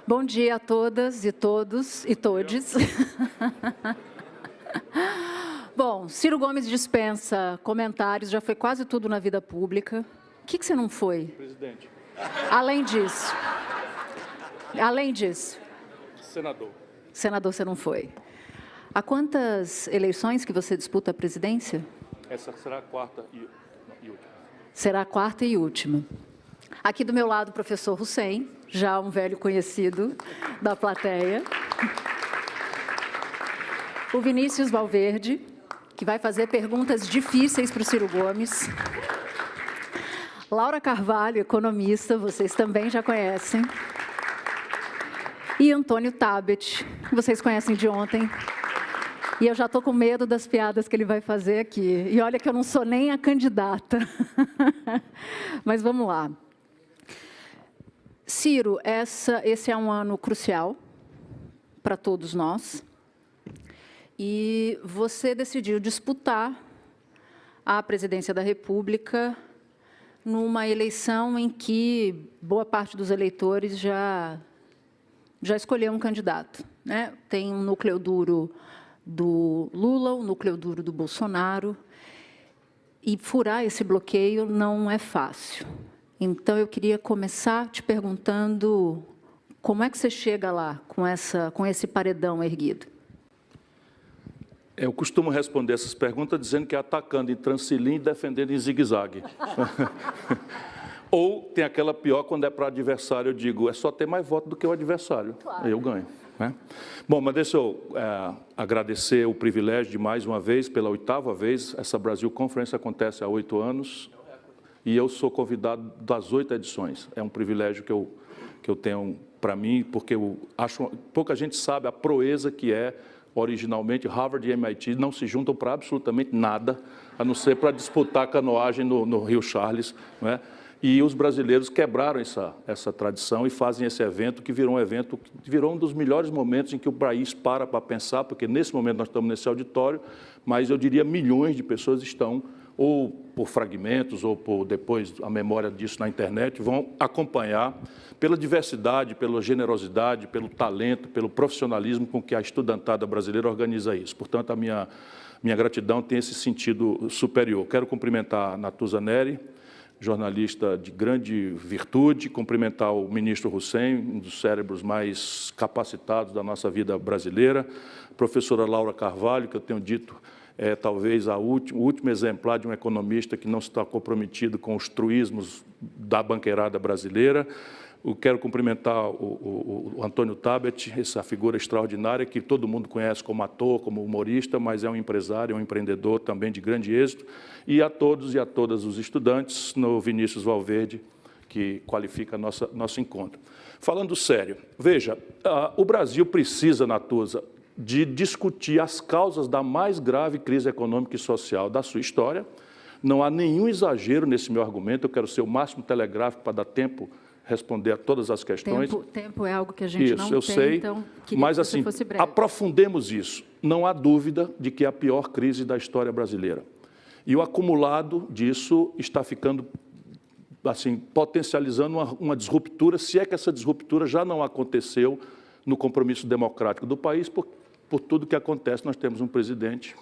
Bom dia a todas e todos e todes. Bom, Ciro Gomes dispensa comentários, já foi quase tudo na vida pública. O que você não foi? Presidente. Além disso. Senador. Senador, você não foi. Há quantas eleições que você disputa a presidência? Essa será a quarta e última. Será a quarta e última. Aqui do meu lado, o professor Hussein, já um velho conhecido da plateia. O Vinícius Valverde, que vai fazer perguntas difíceis para o Ciro Gomes. Laura Carvalho, economista, vocês também já conhecem. E Antônio Tabet, que vocês conhecem de ontem. E eu já estou com medo das piadas que ele vai fazer aqui. E olha que eu não sou nem a candidata. Mas vamos lá. Ciro, esse é um ano crucial para todos nós. E você decidiu disputar a presidência da República numa eleição em que boa parte dos eleitores já escolheu um candidato, né? Tem um núcleo duro do Lula, um núcleo duro do Bolsonaro, e furar esse bloqueio não é fácil. Então, eu queria começar te perguntando como é que você chega lá com esse paredão erguido? Eu costumo responder essas perguntas dizendo que é atacando em transilim e defendendo em zigue-zague. Ou tem aquela pior, quando é para adversário, eu digo, é só ter mais voto do que o adversário, claro. Aí eu ganho. Né? Bom, mas deixa eu agradecer o privilégio de, mais uma vez, pela 8ª vez, essa Brasil Conference acontece há 8 anos, e eu sou convidado das 8 edições. É um privilégio que eu tenho para mim, porque eu acho pouca gente sabe a proeza que é, originalmente, Harvard e MIT não se juntam para absolutamente nada, a não ser para disputar canoagem no Rio Charles, não é? E os brasileiros quebraram essa tradição e fazem esse evento, que virou um dos melhores momentos em que o país para pensar, porque nesse momento nós estamos nesse auditório, mas eu diria milhões de pessoas estão, ou por fragmentos, ou por depois a memória disso na internet, vão acompanhar pela diversidade, pela generosidade, pelo talento, pelo profissionalismo com que a estudantada brasileira organiza isso. Portanto, a minha gratidão tem esse sentido superior. Quero cumprimentar a Natuza Neri, jornalista de grande virtude, cumprimentar o ministro Hussein, um dos cérebros mais capacitados da nossa vida brasileira, a professora Laura Carvalho, que eu tenho dito é talvez o último exemplar de um economista que não está comprometido com os truísmos da banqueirada brasileira. Eu quero cumprimentar o Antônio Tabet, essa figura extraordinária que todo mundo conhece como ator, como humorista, mas é um empresário, é um empreendedor também de grande êxito. E a todos e a todas os estudantes, no Vinícius Valverde, que qualifica nosso encontro. Falando sério, veja, o Brasil precisa, Natuza, de discutir as causas da mais grave crise econômica e social da sua história. Não há nenhum exagero nesse meu argumento, eu quero ser o máximo telegráfico para dar tempo responder a todas as questões. Tempo é algo que a gente não tem, eu sei, então queria mas que você assim, fosse breve. Aprofundemos isso. Não há dúvida de que é a pior crise da história brasileira. E o acumulado disso está ficando, assim, potencializando uma disruptura, se é que essa disruptura já não aconteceu no compromisso democrático do país, por tudo que acontece. Nós temos um presidente,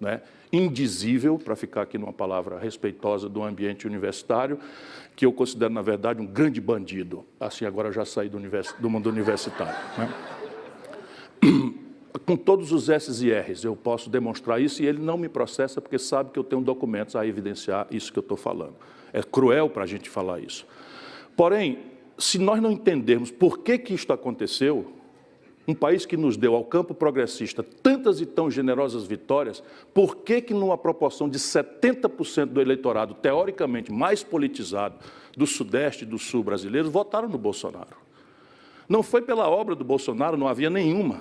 né, indizível, para ficar aqui numa palavra respeitosa do ambiente universitário, que eu considero, na verdade, um grande bandido. Assim, agora eu já saí do mundo universitário. Né? Com todos os S's e R's, eu posso demonstrar isso, e ele não me processa, porque sabe que eu tenho documentos a evidenciar isso que eu estou falando. É cruel para a gente falar isso. Porém, se nós não entendermos por que isto aconteceu, um país que nos deu ao campo progressista tantas e tão generosas vitórias, por que numa proporção de 70% do eleitorado, teoricamente mais politizado, do Sudeste e do Sul brasileiros, votaram no Bolsonaro? Não foi pela obra do Bolsonaro, não havia nenhuma.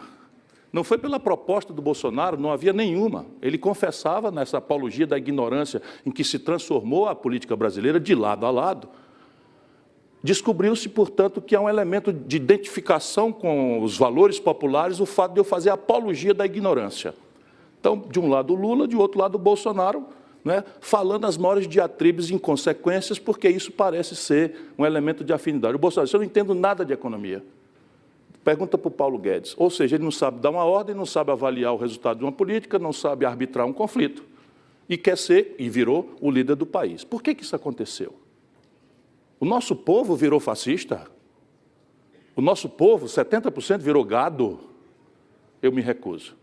Não foi pela proposta do Bolsonaro, não havia nenhuma. Ele confessava nessa apologia da ignorância em que se transformou a política brasileira de lado a lado. Descobriu-se, portanto, que há um elemento de identificação com os valores populares, o fato de eu fazer apologia da ignorância. Então, de um lado o Lula, de outro lado o Bolsonaro, né, falando as maiores diatribes e inconsequências, porque isso parece ser um elemento de afinidade. O Bolsonaro, eu não entendo nada de economia. Pergunta para o Paulo Guedes. Ou seja, ele não sabe dar uma ordem, não sabe avaliar o resultado de uma política, não sabe arbitrar um conflito. E quer ser, e virou, o líder do país. Por que isso aconteceu? O nosso povo virou fascista? O nosso povo, 70%, virou gado? Eu me recuso.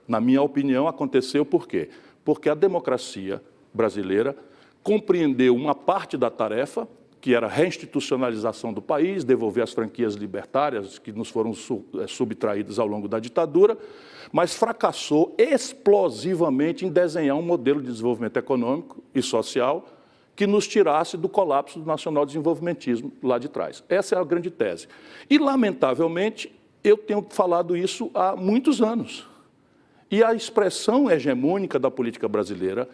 Na minha opinião, aconteceu por quê? Porque a democracia brasileira compreendeu uma parte da tarefa, que era a reinstitucionalização do país, devolver as franquias libertárias que nos foram subtraídas ao longo da ditadura, mas fracassou explosivamente em desenhar um modelo de desenvolvimento econômico e social que nos tirasse do colapso do nacional-desenvolvimentismo lá de trás. Essa é a grande tese. E, lamentavelmente, eu tenho falado isso há muitos anos. E a expressão hegemônica da política brasileira,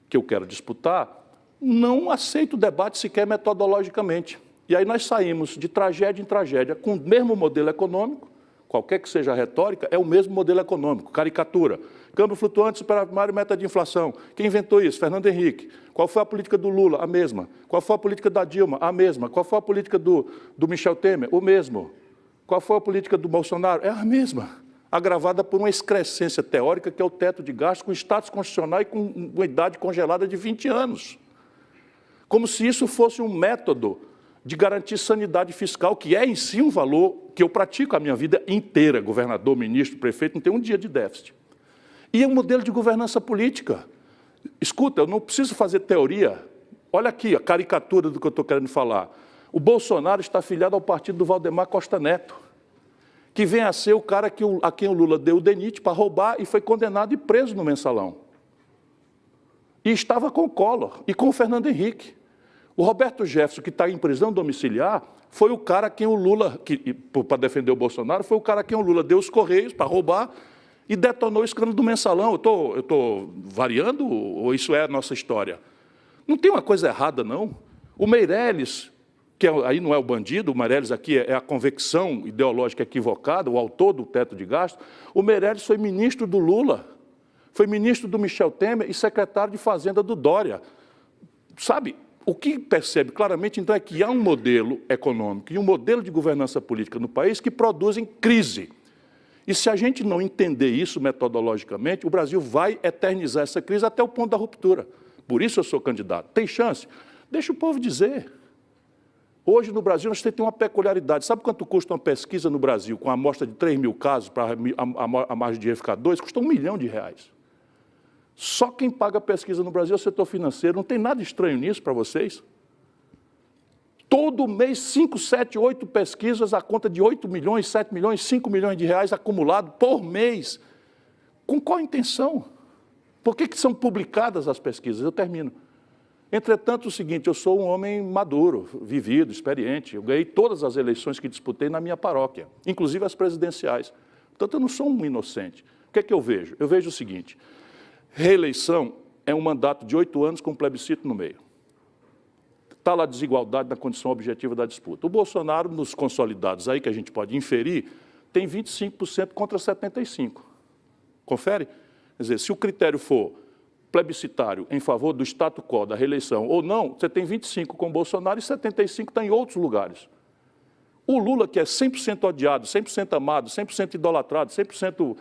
que eu quero disputar, não aceita o debate sequer metodologicamente. E aí nós saímos de tragédia em tragédia, com o mesmo modelo econômico, qualquer que seja a retórica, é o mesmo modelo econômico, caricatura. Câmbio flutuante, superávit, meta de inflação. Quem inventou isso? Fernando Henrique. Qual foi a política do Lula? A mesma. Qual foi a política da Dilma? A mesma. Qual foi a política do Michel Temer? O mesmo. Qual foi a política do Bolsonaro? É a mesma. Agravada por uma excrescência teórica, que é o teto de gastos, com status constitucional e com uma idade congelada de 20 anos. Como se isso fosse um método de garantir sanidade fiscal, que é em si um valor que eu pratico a minha vida inteira, governador, ministro, prefeito, não tem um dia de déficit. E é um modelo de governança política. Escuta, eu não preciso fazer teoria. Olha aqui a caricatura do que eu estou querendo falar. O Bolsonaro está afiliado ao partido do Valdemar Costa Neto, que vem a ser o cara a quem o Lula deu o DENIT para roubar e foi condenado e preso no Mensalão. E estava com o Collor e com o Fernando Henrique. O Roberto Jefferson, que está em prisão domiciliar, foi o cara a quem o Lula, para defender o Bolsonaro, foi o cara a quem o Lula deu os correios para roubar e detonou o escândalo do Mensalão. Eu estou variando ou isso é a nossa história? Não tem uma coisa errada, não. O Meirelles, que aí não é o bandido, o Meirelles aqui é a convicção ideológica equivocada, o autor do teto de gastos, o Meirelles foi ministro do Lula, foi ministro do Michel Temer e secretário de Fazenda do Dória. Sabe? O que percebe claramente, então, é que há um modelo econômico e um modelo de governança política no país que produzem crise. E se a gente não entender isso metodologicamente, o Brasil vai eternizar essa crise até o ponto da ruptura. Por isso eu sou candidato. Tem chance? Deixa o povo dizer. Hoje, no Brasil, nós temos uma peculiaridade. Sabe quanto custa uma pesquisa no Brasil, com a amostra de 3 mil casos, para a margem de erro ficar 2? Custa R$1 milhão. Só quem paga a pesquisa no Brasil é o setor financeiro. Não tem nada estranho nisso para vocês? Todo mês, 5, 7, 8 pesquisas à conta de 8 milhões, 7 milhões, 5 milhões de reais acumulado por mês. Com qual intenção? Por que são publicadas as pesquisas? Eu termino. Entretanto, o seguinte, eu sou um homem maduro, vivido, experiente. Eu ganhei todas as eleições que disputei na minha paróquia, inclusive as presidenciais. Portanto, eu não sou um inocente. O que é que eu vejo? Eu vejo o seguinte: reeleição é um mandato de 8 anos com um plebiscito no meio. Está lá a desigualdade na condição objetiva da disputa. O Bolsonaro, nos consolidados aí, que a gente pode inferir, tem 25% contra 75%. Confere? Quer dizer, se o critério for plebiscitário em favor do status quo da reeleição ou não, você tem 25% com o Bolsonaro e 75% está em outros lugares. O Lula, que é 100% odiado, 100% amado, 100% idolatrado, 100%,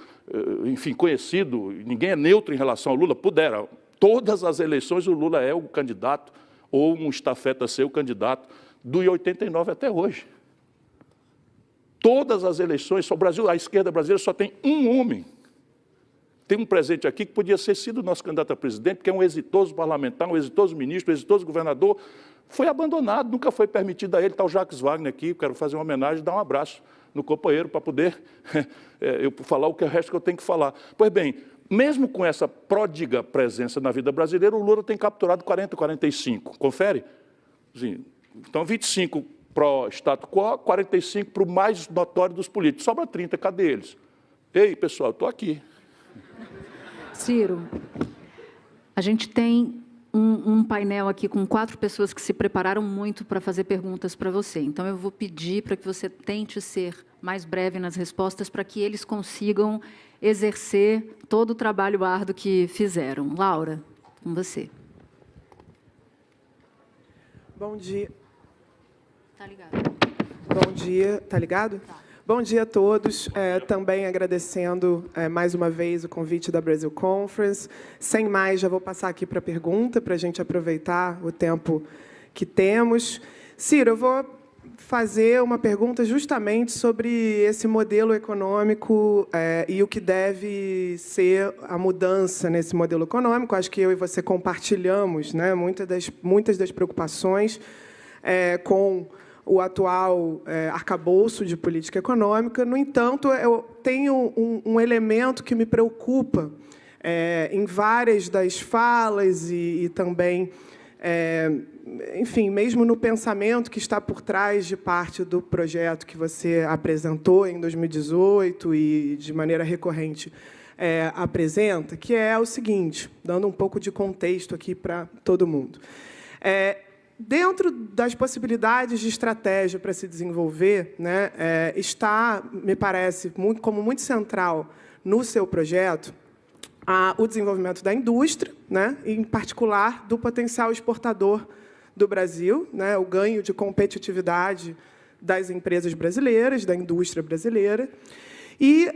enfim, conhecido, ninguém é neutro em relação ao Lula, pudera. Todas as eleições o Lula é o candidato, ou um estafeta ser o candidato, do 89 até hoje. Todas as eleições, o Brasil, a esquerda brasileira só tem um homem. Tem um presente aqui que podia ter sido nosso candidato a presidente, porque é um exitoso parlamentar, um exitoso ministro, um exitoso governador. Foi abandonado, nunca foi permitido a ele. Está o Jacques Wagner aqui, quero fazer uma homenagem, dar um abraço no companheiro para poder eu falar o resto que eu tenho que falar. Pois bem, mesmo com essa pródiga presença na vida brasileira, o Lula tem capturado 40, 45. Confere? Sim. Então, 25 pró-status quo, 45 para o mais notório dos políticos. Sobra 30, cadê eles? Ei, pessoal, estou aqui. Ciro, a gente tem um painel aqui com 4 pessoas que se prepararam muito para fazer perguntas para você. Então, eu vou pedir para que você tente ser mais breve nas respostas para que eles consigam exercer todo o trabalho árduo que fizeram. Laura, com você. Bom dia. Tá ligado. Bom dia. Tá ligado? Tá. Bom dia a todos. Também agradecendo mais uma vez o convite da Brasil Conference. Sem mais, já vou passar aqui para a pergunta, para a gente aproveitar o tempo que temos. Ciro, eu vou fazer uma pergunta justamente sobre esse modelo econômico e o que deve ser a mudança nesse modelo econômico. Acho que eu e você compartilhamos, né, muitas das preocupações com o atual arcabouço de política econômica. No entanto, eu tenho um elemento que me preocupa em várias das falas e também, enfim, mesmo no pensamento que está por trás de parte do projeto que você apresentou em 2018 e, de maneira recorrente, apresenta, que é o seguinte, dando um pouco de contexto aqui para todo mundo. Dentro das possibilidades de estratégia para se desenvolver, né, está, me parece, como muito central no seu projeto, o desenvolvimento da indústria, né, em particular do potencial exportador do Brasil, né, o ganho de competitividade das empresas brasileiras, da indústria brasileira. E,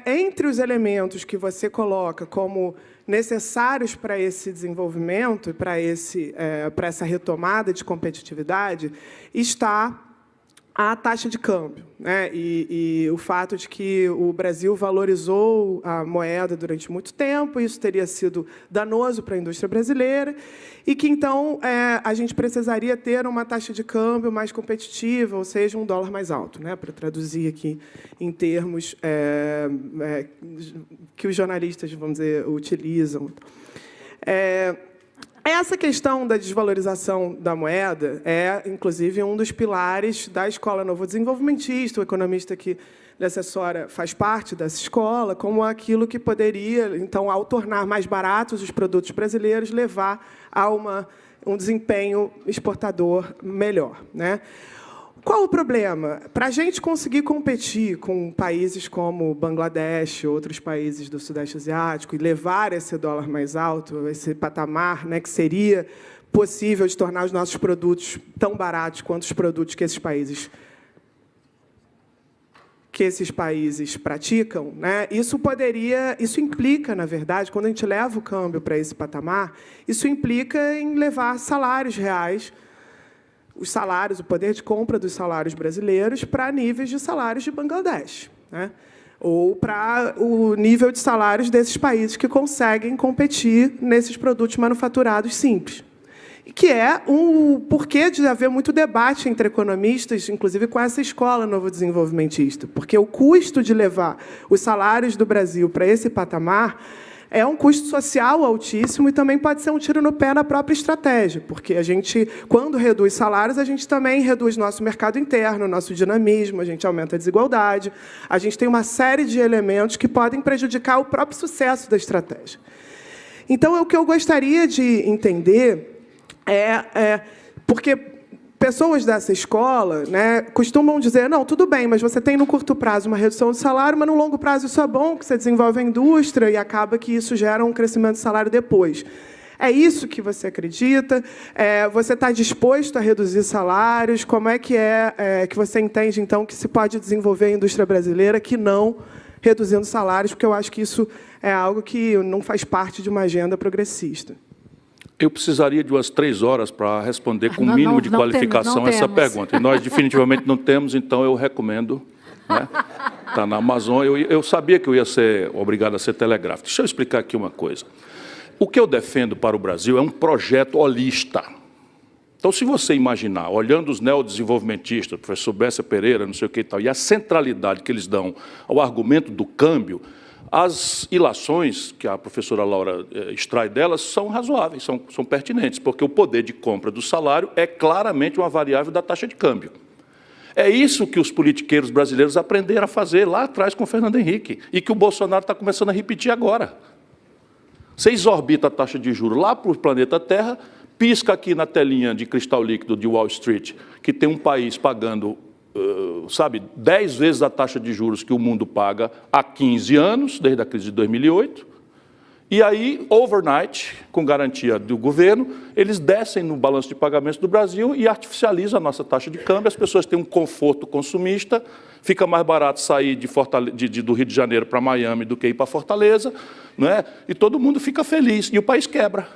entre os elementos que você coloca como necessários para esse desenvolvimento, para essa retomada de competitividade, está a taxa de câmbio, né? E o fato de que o Brasil valorizou a moeda durante muito tempo, isso teria sido danoso para a indústria brasileira, e que, então, a gente precisaria ter uma taxa de câmbio mais competitiva, ou seja, um dólar mais alto, né? Para traduzir aqui em termos que os jornalistas, vamos dizer, utilizam. Essa questão da desvalorização da moeda é, inclusive, um dos pilares da Escola Novo Desenvolvimentista, o economista que lhe assessora faz parte dessa escola, como aquilo que poderia, então, ao tornar mais baratos os produtos brasileiros, levar a um desempenho exportador melhor, né? Qual o problema? Para a gente conseguir competir com países como Bangladesh, outros países do Sudeste Asiático, e levar esse dólar mais alto, esse patamar, né, que seria possível de tornar os nossos produtos tão baratos quanto os produtos que esses países praticam, né, isso implica, na verdade, quando a gente leva o câmbio para esse patamar, isso implica em levar salários reais, os salários, o poder de compra dos salários brasileiros para níveis de salários de Bangladesh, né? Ou para o nível de salários desses países que conseguem competir nesses produtos manufaturados simples. Que é o porquê de haver muito debate entre economistas, inclusive com essa escola novo desenvolvimentista, porque o custo de levar os salários do Brasil para esse patamar é um custo social altíssimo e também pode ser um tiro no pé na própria estratégia, porque a gente, quando reduz salários, a gente também reduz nosso mercado interno, nosso dinamismo, a gente aumenta a desigualdade, a gente tem uma série de elementos que podem prejudicar o próprio sucesso da estratégia. Então, o que eu gostaria de entender porque pessoas dessa escola, né, costumam dizer, não, tudo bem, mas você tem no curto prazo uma redução de salário, mas no longo prazo isso é bom, que você desenvolve a indústria e acaba que isso gera um crescimento de salário depois. É isso que você acredita? Você está disposto a reduzir salários? Como é que você entende, então, que se pode desenvolver a indústria brasileira que não reduzindo salários? Porque eu acho que isso é algo que não faz parte de uma agenda progressista. Eu precisaria de umas 3 horas para responder com o mínimo de qualificação essa pergunta. E nós definitivamente não temos, então eu recomendo. Está na Amazon. Eu sabia que eu ia ser obrigado a ser telegráfico. Deixa eu explicar aqui uma coisa. O que eu defendo para o Brasil é um projeto holista. Então, se você imaginar, olhando os neodesenvolvimentistas, o professor Bessa Pereira, não sei o que e tal, e a centralidade que eles dão ao argumento do câmbio, as ilações que a professora Laura extrai delas são razoáveis, são pertinentes, porque o poder de compra do salário é claramente uma variável da taxa de câmbio. É isso que os politiqueiros brasileiros aprenderam a fazer lá atrás com o Fernando Henrique, e que o Bolsonaro está começando a repetir agora. Você exorbita a taxa de juros lá para o planeta Terra, pisca aqui na telinha de cristal líquido de Wall Street, que tem um país pagando 10 vezes a taxa de juros que o mundo paga há 15 anos, desde a crise de 2008, E aí, overnight, com garantia do governo, eles descem no balanço de pagamentos do Brasil e artificializam a nossa taxa de câmbio. As pessoas têm um conforto consumista, fica mais barato sair do Rio de Janeiro para Miami do que ir para Fortaleza, não é? E todo mundo fica feliz, e o país quebra.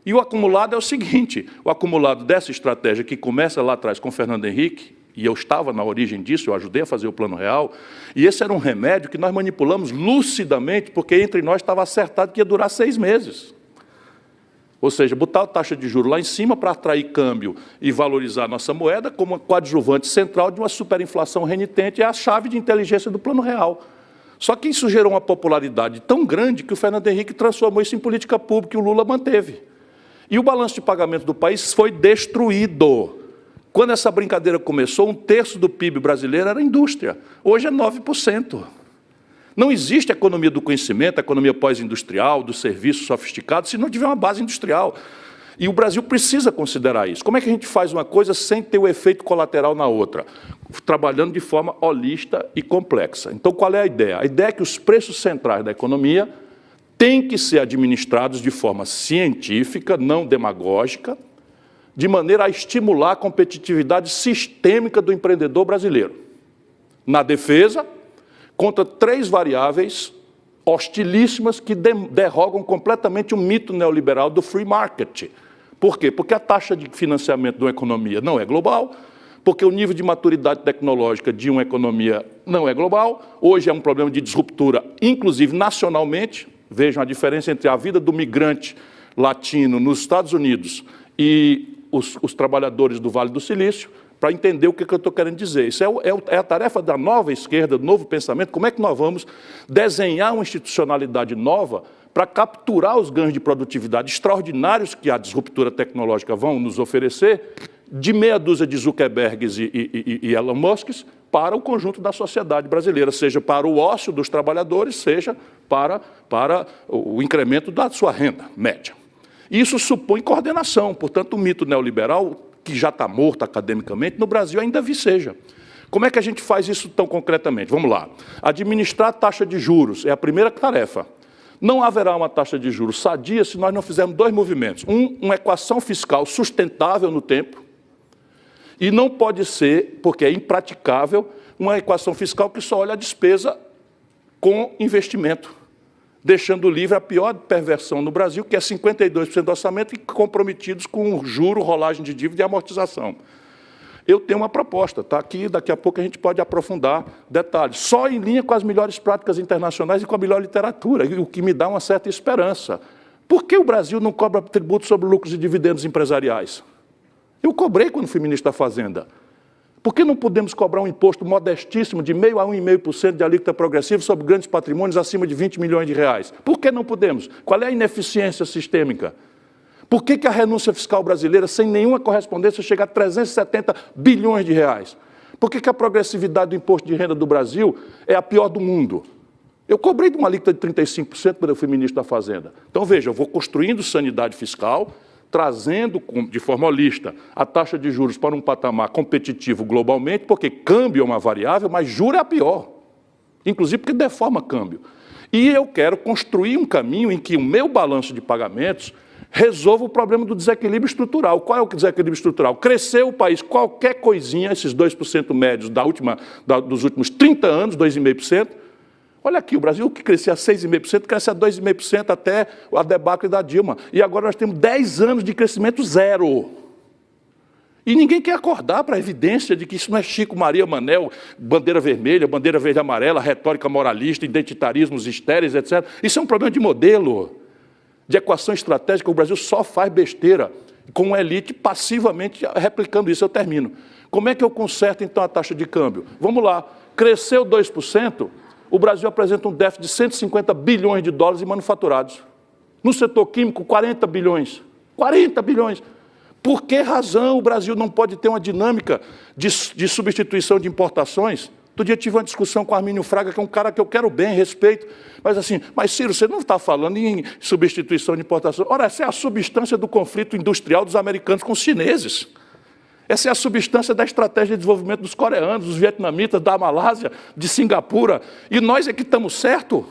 E o acumulado é o seguinte, o acumulado dessa estratégia que começa lá atrás com Fernando Henrique, e eu estava na origem disso, eu ajudei a fazer o Plano Real, e esse era um remédio que nós manipulamos lucidamente, porque entre nós estava acertado que ia durar 6 meses. Ou seja, botar a taxa de juros lá em cima para atrair câmbio e valorizar a nossa moeda como coadjuvante central de uma superinflação renitente é a chave de inteligência do Plano Real. Só que isso gerou uma popularidade tão grande que o Fernando Henrique transformou isso em política pública e o Lula manteve. E o balanço de pagamento do país foi destruído. Quando essa brincadeira começou, 1/3 do PIB brasileiro era indústria. Hoje é 9%. Não existe economia do conhecimento, economia pós-industrial, do serviço sofisticado, se não tiver uma base industrial. E o Brasil precisa considerar isso. Como é que a gente faz uma coisa sem ter o efeito colateral na outra? Trabalhando de forma holista e complexa. Então, qual é a ideia? A ideia é que os preços centrais da economia têm que ser administrados de forma científica, não demagógica, de maneira a estimular a competitividade sistêmica do empreendedor brasileiro. Na defesa, contra 3 variáveis hostilíssimas que derrogam completamente o mito neoliberal do free market. Por quê? Porque a taxa de financiamento de uma economia não é global, porque o nível de maturidade tecnológica de uma economia não é global. Hoje é um problema de disruptura, inclusive nacionalmente. Vejam a diferença entre a vida do migrante latino nos Estados Unidos e os trabalhadores do Vale do Silício, para entender o que eu estou querendo dizer. Isso é a tarefa da nova esquerda, do novo pensamento, como é que nós vamos desenhar uma institucionalidade nova para capturar os ganhos de produtividade extraordinários que a disruptura tecnológica vão nos oferecer, de meia dúzia de Zuckerbergs e Elon Musks, para o conjunto da sociedade brasileira, seja para o ócio dos trabalhadores, seja para o incremento da sua renda média. Isso supõe coordenação, portanto, o mito neoliberal, que já está morto academicamente, no Brasil ainda viceja. Como é que a gente faz isso tão concretamente? Vamos lá. Administrar a taxa de juros é a primeira tarefa. Não haverá uma taxa de juros sadia se nós não fizermos 2 movimentos. Uma equação fiscal sustentável no tempo, e não pode ser, porque é impraticável, uma equação fiscal que só olha a despesa com investimento, deixando livre a pior perversão no Brasil, que é 52% do orçamento e comprometidos com juro, rolagem de dívida e amortização. Eu tenho uma proposta, está aqui, daqui a pouco a gente pode aprofundar detalhes, só em linha com as melhores práticas internacionais e com a melhor literatura, o que me dá uma certa esperança. Por que o Brasil não cobra tributo sobre lucros e dividendos empresariais? Eu cobrei quando fui ministro da Fazenda. Por que não podemos cobrar um imposto modestíssimo de 0,5% a 1,5% de alíquota progressiva sobre grandes patrimônios acima de 20 milhões de reais? Por que não podemos? Qual é a ineficiência sistêmica? Por que a renúncia fiscal brasileira, sem nenhuma correspondência, chega a 370 bilhões de reais? Por que a progressividade do imposto de renda do Brasil é a pior do mundo? Eu cobrei de uma alíquota de 35% quando eu fui ministro da Fazenda. Então, veja, eu vou construindo sanidade fiscal, trazendo de forma holista a taxa de juros para um patamar competitivo globalmente, porque câmbio é uma variável, mas juro é a pior, inclusive porque deforma câmbio. E eu quero construir um caminho em que o meu balanço de pagamentos resolva o problema do desequilíbrio estrutural. Qual é o desequilíbrio estrutural? Cresceu o país, qualquer coisinha, esses 2% médios dos últimos 30 anos, 2,5%, olha aqui, o Brasil, que crescia a 6,5%, cresce a 2,5% até a debacle da Dilma. E agora nós temos 10 anos de crescimento zero. E ninguém quer acordar para a evidência de que isso não é Chico, Maria, Manel, bandeira vermelha, bandeira verde e amarela, retórica moralista, identitarismos estéreis, etc. Isso é um problema de modelo, de equação estratégica. O Brasil só faz besteira, com uma elite passivamente replicando isso. Eu termino. Como é que eu conserto, então, a taxa de câmbio? Vamos lá. Cresceu 2%, o Brasil apresenta um déficit de 150 bilhões de dólares em manufaturados. No setor químico, 40 bilhões. 40 bilhões. Por que razão o Brasil não pode ter uma dinâmica de substituição de importações? Outro dia tive uma discussão com o Armínio Fraga, que é um cara que eu quero bem, respeito, mas assim, mas Ciro, você não está falando em substituição de importação. Ora, essa é a substância do conflito industrial dos americanos com os chineses. Essa é a substância da estratégia de desenvolvimento dos coreanos, dos vietnamitas, da Malásia, de Singapura. E nós é que estamos certos.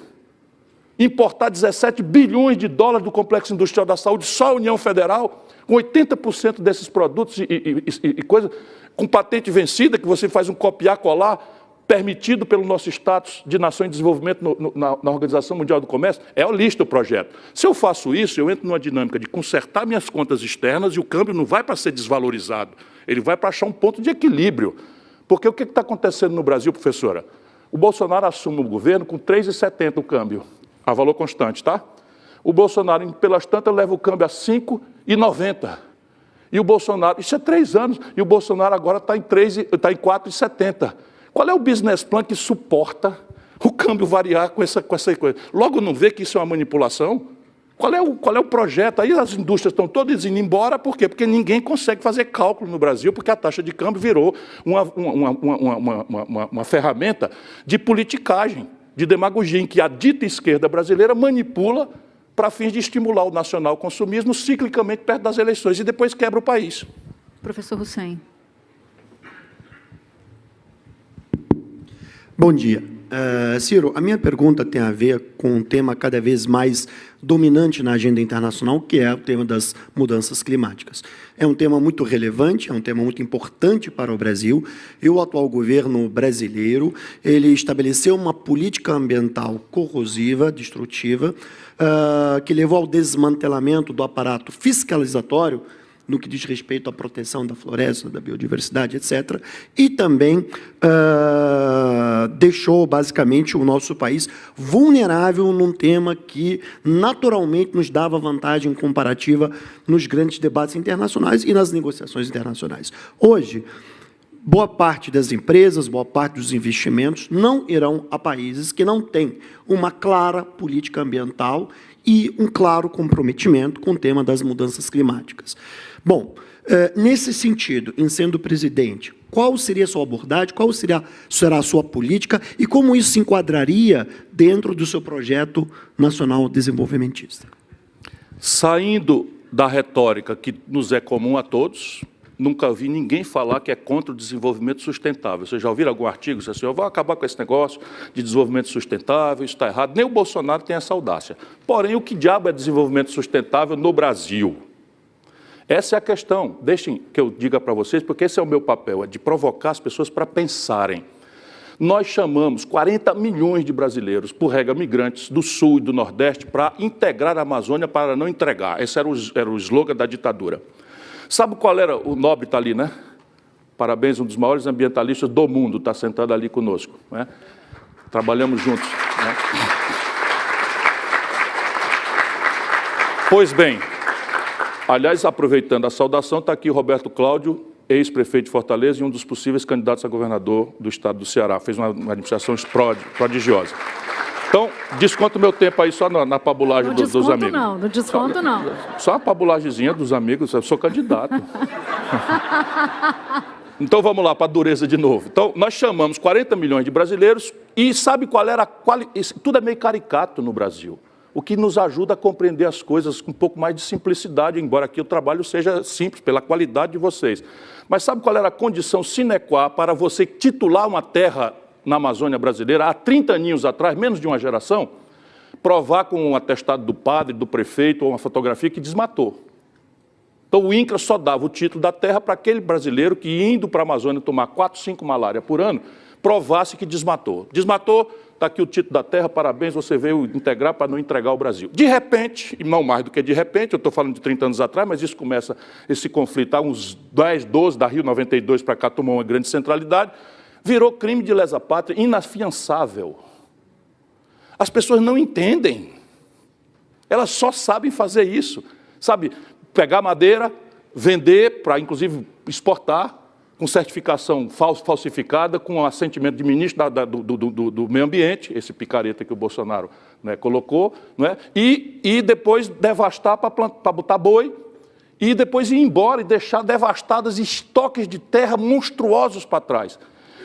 importar 17 bilhões de dólares do Complexo Industrial da Saúde, só a União Federal, com 80% desses produtos e coisa, com patente vencida, que você faz um copiar-colar, permitido pelo nosso status de nação em desenvolvimento na Organização Mundial do Comércio, é a lista do projeto. Se eu faço isso, eu entro numa dinâmica de consertar minhas contas externas e o câmbio não vai para ser desvalorizado, ele vai para achar um ponto de equilíbrio. Porque o que está acontecendo no Brasil, professora? O Bolsonaro assume o governo com 3,70 o câmbio, a valor constante, tá? O Bolsonaro, pelas tantas, leva o câmbio a 5,90. E o Bolsonaro, isso é 3 anos, e o Bolsonaro agora está em 4,70. Qual é o business plan que suporta o câmbio variar com essa coisa? Logo não vê que isso é uma manipulação? Qual é o projeto? Aí as indústrias estão todas indo embora, por quê? Porque ninguém consegue fazer cálculo no Brasil, porque a taxa de câmbio virou uma ferramenta de politicagem, de demagogia, em que a dita esquerda brasileira manipula para fins de estimular o nacional consumismo ciclicamente perto das eleições e depois quebra o país. Professor Hussein. Bom dia. Ciro, a minha pergunta tem a ver com um tema cada vez mais dominante na agenda internacional, que é o tema das mudanças climáticas. É um tema muito relevante, é um tema muito importante para o Brasil, e o atual governo brasileiro, ele estabeleceu uma política ambiental corrosiva, destrutiva, que levou ao desmantelamento do aparato fiscalizatório no que diz respeito à proteção da floresta, da biodiversidade, etc., e também deixou, basicamente, o nosso país vulnerável num tema que, naturalmente, nos dava vantagem comparativa nos grandes debates internacionais e nas negociações internacionais. Hoje, boa parte das empresas, boa parte dos investimentos não irão a países que não têm uma clara política ambiental e um claro comprometimento com o tema das mudanças climáticas. Bom, nesse sentido, em sendo presidente, qual seria a sua abordagem, qual será a sua política e como isso se enquadraria dentro do seu projeto nacional desenvolvimentista? Saindo da retórica que nos é comum a todos, nunca vi ninguém falar que é contra o desenvolvimento sustentável. Vocês já ouviram algum artigo? Assim, eu vou acabar com esse negócio de desenvolvimento sustentável, isso está errado. Nem o Bolsonaro tem essa audácia. Porém, o que diabo é desenvolvimento sustentável no Brasil? Essa é a questão. Deixem que eu diga para vocês, porque esse é o meu papel, é de provocar as pessoas para pensarem. Nós chamamos 40 milhões de brasileiros, por regra migrantes, do Sul e do Nordeste, para integrar a Amazônia, para não entregar. Esse era o slogan da ditadura. Sabe qual era? O Nobre está ali, né? Parabéns, um dos maiores ambientalistas do mundo, está sentado ali conosco, né? Trabalhamos juntos, né? Pois bem, aliás, aproveitando a saudação, está aqui o Roberto Cláudio, ex-prefeito de Fortaleza e um dos possíveis candidatos a governador do estado do Ceará. Fez uma administração prodigiosa. Então, desconto meu tempo aí só na pabulagem dos amigos. Não desconto não. Só uma pabulagemzinha dos amigos, eu sou candidato. Então, vamos lá para a dureza de novo. Então, nós chamamos 40 milhões de brasileiros e sabe qual era tudo é meio caricato no Brasil. O que nos ajuda a compreender as coisas com um pouco mais de simplicidade, embora aqui o trabalho seja simples, pela qualidade de vocês. Mas sabe qual era a condição sine qua para você titular uma terra na Amazônia brasileira, há 30 aninhos atrás, menos de uma geração? Provar com um atestado do padre, do prefeito, ou uma fotografia que desmatou. Então o INCRA só dava o título da terra para aquele brasileiro que, indo para a Amazônia tomar 4, 5 malária por ano, provasse que desmatou. Desmatou, está aqui o título da terra, parabéns, você veio integrar para não entregar ao Brasil. De repente, e não mais do que de repente, eu estou falando de 30 anos atrás, mas isso começa, esse conflito há uns 10, 12, da Rio 92 para cá tomou uma grande centralidade, virou crime de lesa pátria inafiançável. As pessoas não entendem. Elas só sabem fazer isso. Sabe, pegar madeira, vender para, inclusive, exportar, com certificação falsificada, com assentimento de ministro do meio ambiente, esse picareta que o Bolsonaro, né, colocou, né, e depois devastar para botar boi, e depois ir embora e deixar devastadas estoques de terra monstruosos para trás.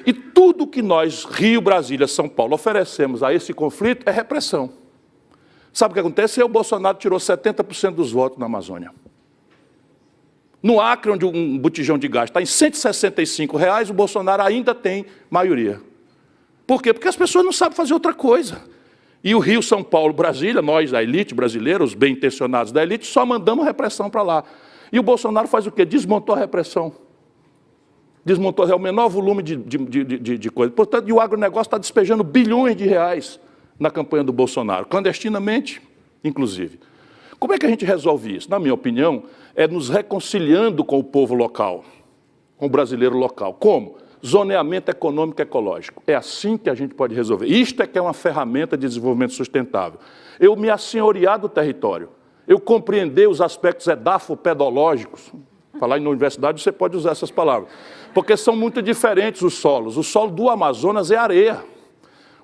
E tudo que nós, Rio, Brasília, São Paulo, oferecemos a esse conflito é repressão. Sabe o que acontece? O Bolsonaro tirou 70% dos votos na Amazônia. No Acre, onde um botijão de gás está em R$ 165, o Bolsonaro ainda tem maioria. Por quê? Porque as pessoas não sabem fazer outra coisa. E o Rio, São Paulo, Brasília, nós, a elite brasileira, os bem-intencionados da elite, só mandamos repressão para lá. E o Bolsonaro faz o quê? Desmontou a repressão. Desmontou o menor volume de coisa. Portanto, e o agronegócio está despejando bilhões de reais na campanha do Bolsonaro, clandestinamente, inclusive. Como é que a gente resolve isso? Na minha opinião, é nos reconciliando com o povo local, com o brasileiro local. Como? Zoneamento econômico e ecológico. É assim que a gente pode resolver. Isto é que é uma ferramenta de desenvolvimento sustentável. Eu me assenhorear do território, eu compreender os aspectos edafopedológicos. Falar em universidade, você pode usar essas palavras. Porque são muito diferentes os solos. O solo do Amazonas é areia.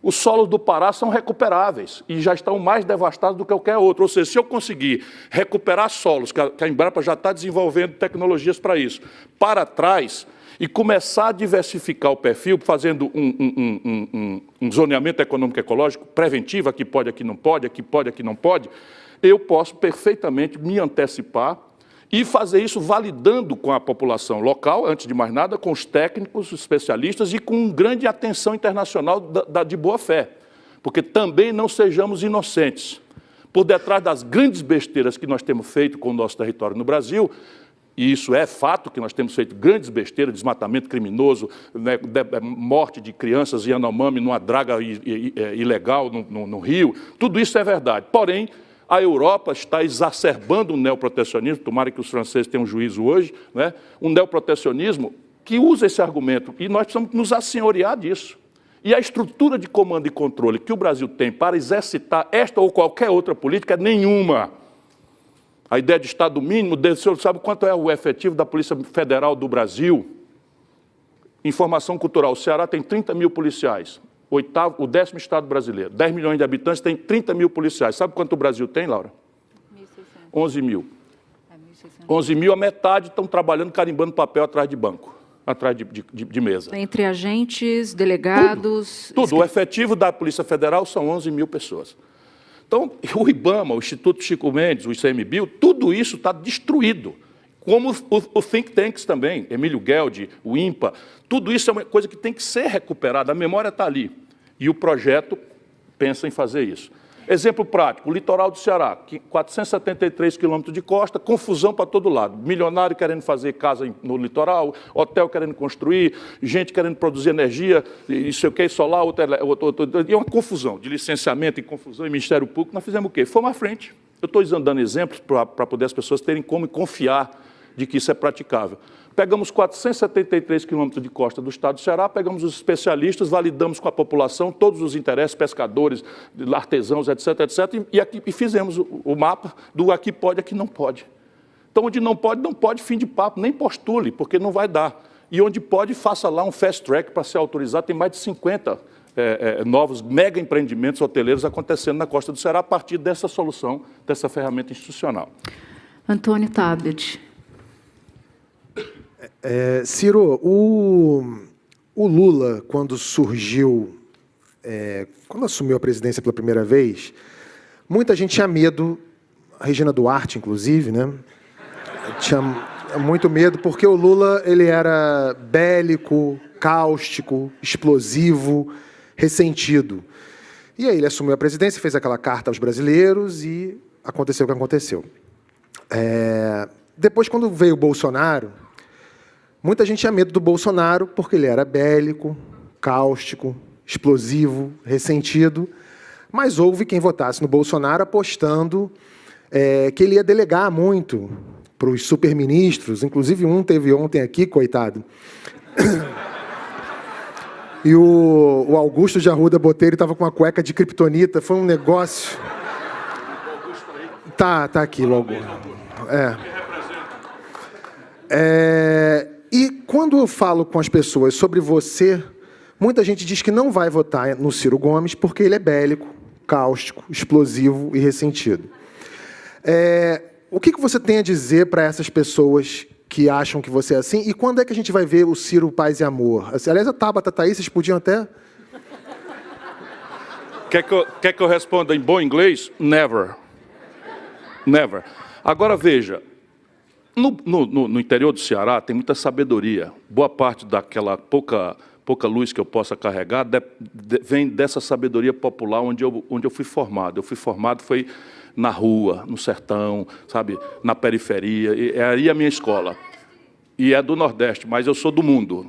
Os solos do Pará são recuperáveis e já estão mais devastados do que qualquer outro. Ou seja, se eu conseguir recuperar solos, que a Embrapa já está desenvolvendo tecnologias para isso, para trás, e começar a diversificar o perfil, fazendo um zoneamento econômico ecológico preventivo, aqui pode, aqui não pode, aqui pode, aqui não pode, eu posso perfeitamente me antecipar e fazer isso validando com a população local, antes de mais nada, com os técnicos, os especialistas e com grande atenção internacional de boa-fé. Porque também não sejamos inocentes. Por detrás das grandes besteiras que nós temos feito com o nosso território no Brasil, e isso é fato que nós temos feito grandes besteiras, desmatamento criminoso, né, morte de crianças em Yanomami, numa draga ilegal no Rio, tudo isso é verdade. Porém, a Europa está exacerbando o neoprotecionismo, tomara que os franceses tenham juízo hoje, né? Um neoprotecionismo que usa esse argumento, e nós precisamos nos assenhorear disso. E a estrutura de comando e controle que o Brasil tem para exercitar esta ou qualquer outra política é nenhuma. A ideia de Estado mínimo, o senhor sabe quanto é o efetivo da Polícia Federal do Brasil? Informação cultural, o Ceará tem 30 mil policiais. O 10º estado brasileiro, 10 milhões de habitantes, tem 30 mil policiais. Sabe quanto o Brasil tem, Laura? 1.600. 11 mil. 1.600. 11 mil, a metade estão trabalhando, carimbando papel atrás de banco, atrás de mesa. Entre agentes, delegados... Tudo. O efetivo da Polícia Federal são 11 mil pessoas. Então, o IBAMA, o Instituto Chico Mendes, o ICMBio, tudo isso está destruído. Como o think tanks também, Emílio Gueldi, o INPA, tudo isso é uma coisa que tem que ser recuperada, a memória está ali. E o projeto pensa em fazer isso. Exemplo prático, o litoral do Ceará, 473 quilômetros de costa, confusão para todo lado. Milionário querendo fazer casa no litoral, hotel querendo construir, gente querendo produzir energia, isso sei o que, solar, e uma confusão de licenciamento e confusão e Ministério Público. Nós fizemos o quê? Fomos à frente. Eu estou dando exemplos para poder as pessoas terem como confiar de que isso é praticável. Pegamos 473 quilômetros de costa do estado do Ceará, pegamos os especialistas, validamos com a população todos os interesses, pescadores, artesãos, etc., etc., e fizemos o mapa do aqui pode, aqui não pode. Então, onde não pode, fim de papo, nem postule, porque não vai dar. E onde pode, faça lá um fast track para ser autorizado, tem mais de 50 novos mega empreendimentos hoteleiros acontecendo na costa do Ceará a partir dessa solução, dessa ferramenta institucional. Antônio Tabet. Ciro, o Lula, quando surgiu, quando assumiu a presidência pela primeira vez, muita gente tinha medo, a Regina Duarte, inclusive, né? Tinha muito medo, porque o Lula ele era bélico, cáustico, explosivo, ressentido. E aí ele assumiu a presidência, fez aquela carta aos brasileiros e aconteceu o que aconteceu. Depois, quando veio o Bolsonaro, muita gente tinha medo do Bolsonaro porque ele era bélico, cáustico, explosivo, ressentido, mas houve quem votasse no Bolsonaro apostando que ele ia delegar muito para os superministros, inclusive um teve ontem aqui, coitado. E o Augusto de Arruda Botelho estava com uma cueca de criptonita, foi um negócio... Tá aqui o Augusto. E quando eu falo com as pessoas sobre você, muita gente diz que não vai votar no Ciro Gomes porque ele é bélico, cáustico, explosivo e ressentido. O que você tem a dizer para essas pessoas que acham que você é assim? E quando é que a gente vai ver o Ciro Paz e Amor? Aliás, a Tabata tá aí, vocês podiam até... Quer que eu responda em bom inglês? Never. Never. Agora, veja, no interior do Ceará tem muita sabedoria. Boa parte daquela pouca pouca luz que eu possa carregar, vem dessa sabedoria popular onde eu fui formado. Eu fui formado foi na rua, no sertão, sabe, na periferia, e é aí a minha escola. E é do Nordeste, mas eu sou do mundo,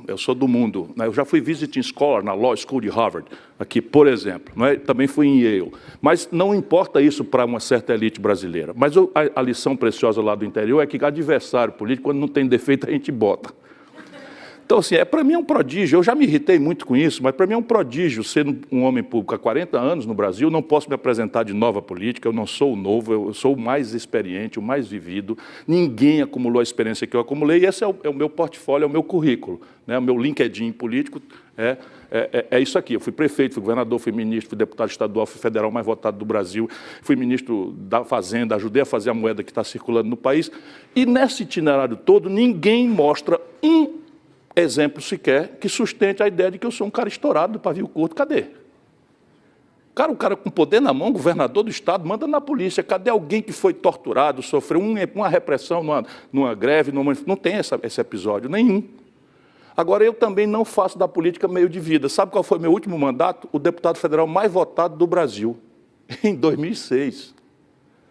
né? Eu já fui visiting scholar na Law School de Harvard, aqui, por exemplo, não é? Também fui em Yale. Mas não importa isso para uma certa elite brasileira. Mas a lição preciosa lá do interior é que adversário político, quando não tem defeito, a gente bota. Então, assim, para mim é um prodígio, eu já me irritei muito com isso, mas para mim é um prodígio ser um homem público há 40 anos no Brasil, não posso me apresentar de nova política, eu não sou o novo, eu sou o mais experiente, o mais vivido, ninguém acumulou a experiência que eu acumulei, e esse é o meu portfólio, é o meu currículo, né? O meu LinkedIn político é isso aqui. Eu fui prefeito, fui governador, fui ministro, fui deputado estadual, fui federal mais votado do Brasil, fui ministro da Fazenda, ajudei a fazer a moeda que está circulando no país, e nesse itinerário todo, ninguém mostra exemplo sequer que sustente a ideia de que eu sou um cara estourado do pavio curto. Cadê? Um cara com poder na mão, governador do Estado, manda na polícia. Cadê alguém que foi torturado, sofreu uma repressão numa greve? Não tem esse episódio nenhum. Agora, eu também não faço da política meio de vida. Sabe qual foi meu último mandato? O deputado federal mais votado do Brasil, em 2006.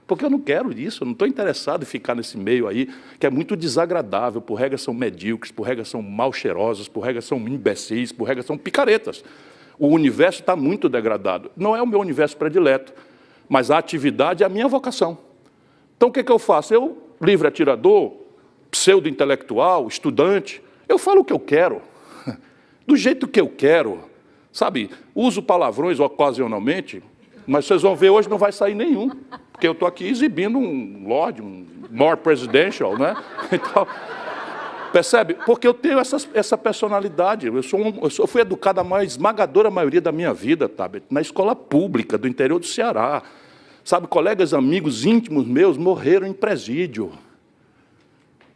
Porque eu não quero isso, eu não estou interessado em ficar nesse meio aí, que é muito desagradável, por regra são medíocres, por regra são mal cheirosos, por regra são imbecis, por regra são picaretas. O universo está muito degradado. Não é o meu universo predileto, mas a atividade é a minha vocação. Então, o que eu faço? Eu, livre atirador, pseudo-intelectual, estudante, eu falo o que eu quero, do jeito que eu quero, sabe? Uso palavrões ocasionalmente, mas vocês vão ver, hoje não vai sair nenhum. Porque eu estou aqui exibindo um Lorde, um more presidential, né? Então, percebe? Porque eu tenho essa personalidade. Eu fui educado a esmagadora maioria da minha vida, Tabet, na escola pública do interior do Ceará. Sabe, colegas, amigos íntimos meus morreram em presídio.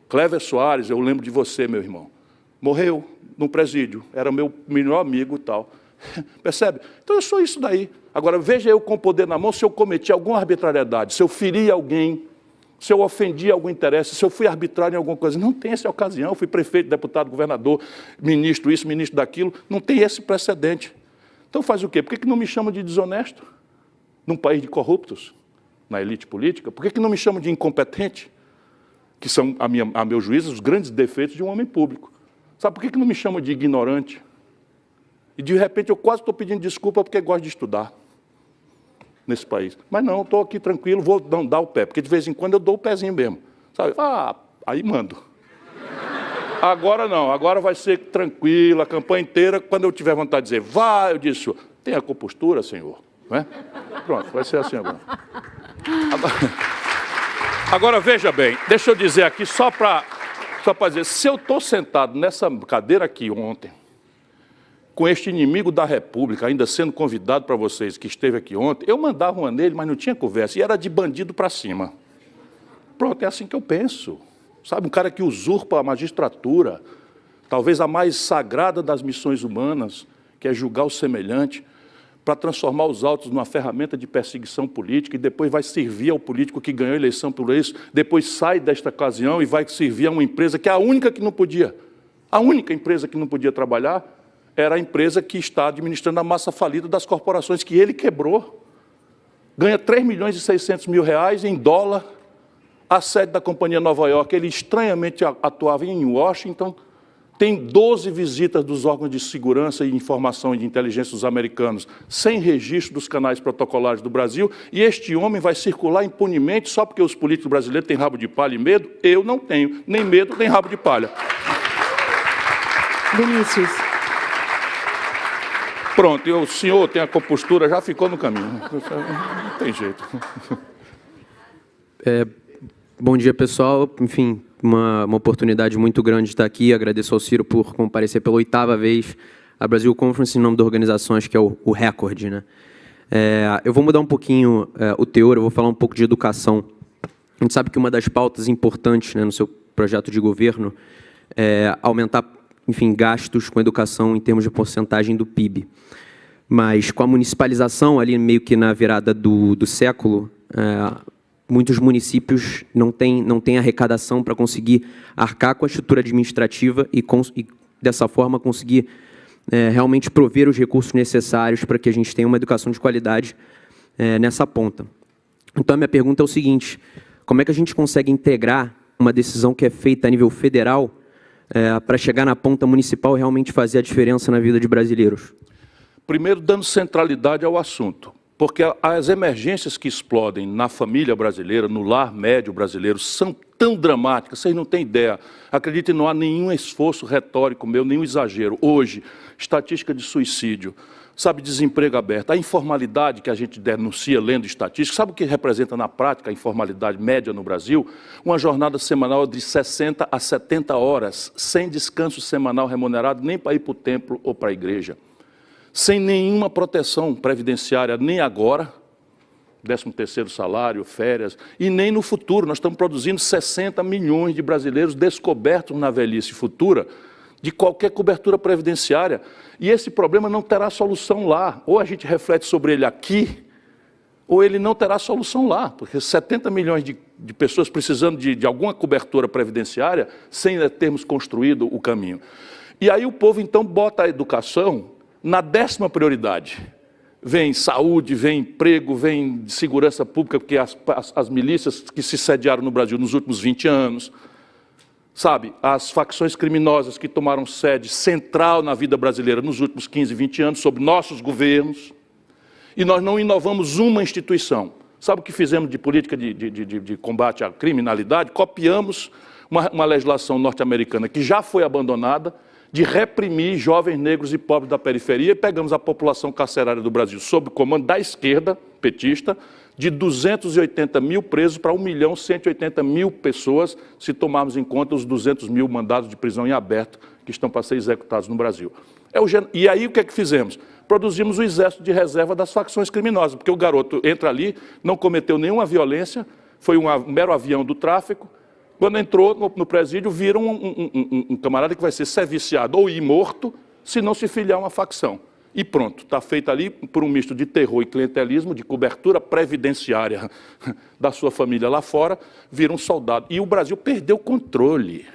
Cléver Soares, eu lembro de você, meu irmão. Morreu num presídio. Era meu melhor amigo e tal. Percebe? Então eu sou isso daí. Agora, veja eu com o poder na mão, se eu cometi alguma arbitrariedade, se eu feri alguém, se eu ofendi algum interesse, se eu fui arbitrário em alguma coisa. Não tem essa ocasião, eu fui prefeito, deputado, governador, ministro isso, ministro daquilo, não tem esse precedente. Então faz o quê? Por que não me chamam de desonesto? Num país de corruptos, na elite política? Por que não me chamam de incompetente? Que são, a meu juízo, os grandes defeitos de um homem público. Sabe por que não me chamam de ignorante? E, de repente, eu quase estou pedindo desculpa porque gosto de estudar nesse país. Mas não, estou aqui tranquilo, vou não dar o pé, porque de vez em quando eu dou o pezinho mesmo. Sabe? Aí mando. Agora não, agora vai ser tranquilo, a campanha inteira, quando eu tiver vontade de dizer, vá, eu disse, tenha compostura, senhor. Não é? Pronto, vai ser assim agora. Agora, veja bem, deixa eu dizer aqui, só para dizer, se eu estou sentado nessa cadeira aqui ontem, com este inimigo da República, ainda sendo convidado para vocês, que esteve aqui ontem, eu mandava uma nele, mas não tinha conversa, e era de bandido para cima. Pronto, é assim que eu penso. Sabe, um cara que usurpa a magistratura, talvez a mais sagrada das missões humanas, que é julgar o semelhante, para transformar os autos numa ferramenta de perseguição política, e depois vai servir ao político que ganhou a eleição por isso, depois sai desta ocasião e vai servir a uma empresa que é a única que não podia. A única empresa que não podia trabalhar era a empresa que está administrando a massa falida das corporações que ele quebrou. Ganha 3 milhões e 600 mil reais em dólar. A sede da companhia Nova York, ele estranhamente atuava em Washington. Tem 12 visitas dos órgãos de segurança e informação e de inteligência dos americanos, sem registro dos canais protocolares do Brasil, e este homem vai circular impunemente só porque os políticos brasileiros têm rabo de palha e medo? Eu não tenho nem medo, nem rabo de palha. Vinícius. Pronto, o senhor tem a compostura, já ficou no caminho. Não tem jeito. Bom dia, pessoal. Enfim, uma oportunidade muito grande de estar aqui. Agradeço ao Ciro por comparecer pela 8ª vez à Brasil Conference, em nome da organização, acho que é o recorde, né? Eu vou mudar um pouquinho o teor, eu vou falar um pouco de educação. A gente sabe que uma das pautas importantes, né, no seu projeto de governo é aumentar, enfim, gastos com educação em termos de porcentagem do PIB. Mas com a municipalização, ali meio que na virada do século, muitos municípios não têm arrecadação para conseguir arcar com a estrutura administrativa e dessa forma, conseguir realmente prover os recursos necessários para que a gente tenha uma educação de qualidade nessa ponta. Então, a minha pergunta é o seguinte: como é que a gente consegue integrar uma decisão que é feita a nível federal para chegar na ponta municipal e realmente fazer a diferença na vida de brasileiros? Primeiro, dando centralidade ao assunto, porque as emergências que explodem na família brasileira, no lar médio brasileiro, são tão dramáticas, vocês não têm ideia. Acreditem, não há nenhum esforço retórico meu, nenhum exagero. Hoje, estatística de suicídio, sabe, desemprego aberto, a informalidade que a gente denuncia lendo estatísticas, sabe o que representa na prática a informalidade média no Brasil? Uma jornada semanal de 60 a 70 horas, sem descanso semanal remunerado, nem para ir para o templo ou para a igreja. Sem nenhuma proteção previdenciária, nem agora, 13º salário, férias, e nem no futuro. Nós estamos produzindo 60 milhões de brasileiros descobertos na velhice futura, de qualquer cobertura previdenciária. E esse problema não terá solução lá. Ou a gente reflete sobre ele aqui, ou ele não terá solução lá, porque 70 milhões de pessoas precisando de alguma cobertura previdenciária, sem termos construído o caminho. E aí o povo, então, bota a educação na 10ª prioridade. Vem saúde, vem emprego, vem segurança pública, porque as milícias que se sediaram no Brasil nos últimos 20 anos, sabe, as facções criminosas que tomaram sede central na vida brasileira nos últimos 15, 20 anos, sob nossos governos, e nós não inovamos uma instituição. Sabe o que fizemos de política de combate à criminalidade? Copiamos uma legislação norte-americana que já foi abandonada, de reprimir jovens negros e pobres da periferia, e pegamos a população carcerária do Brasil, sob o comando da esquerda petista, de 280 mil presos para 1.180.000 pessoas, se tomarmos em conta os 200 mil mandados de prisão em aberto que estão para ser executados no Brasil. E aí o que é que fizemos? Produzimos o exército de reserva das facções criminosas, porque o garoto entra ali, não cometeu nenhuma violência, foi um mero avião do tráfico. Quando entrou no presídio, viram um camarada que vai ser serviciado ou ir morto, se não se filiar a uma facção. E pronto, está feito ali por um misto de terror e clientelismo, de cobertura previdenciária da sua família lá fora, vira um soldado. E o Brasil perdeu o controle,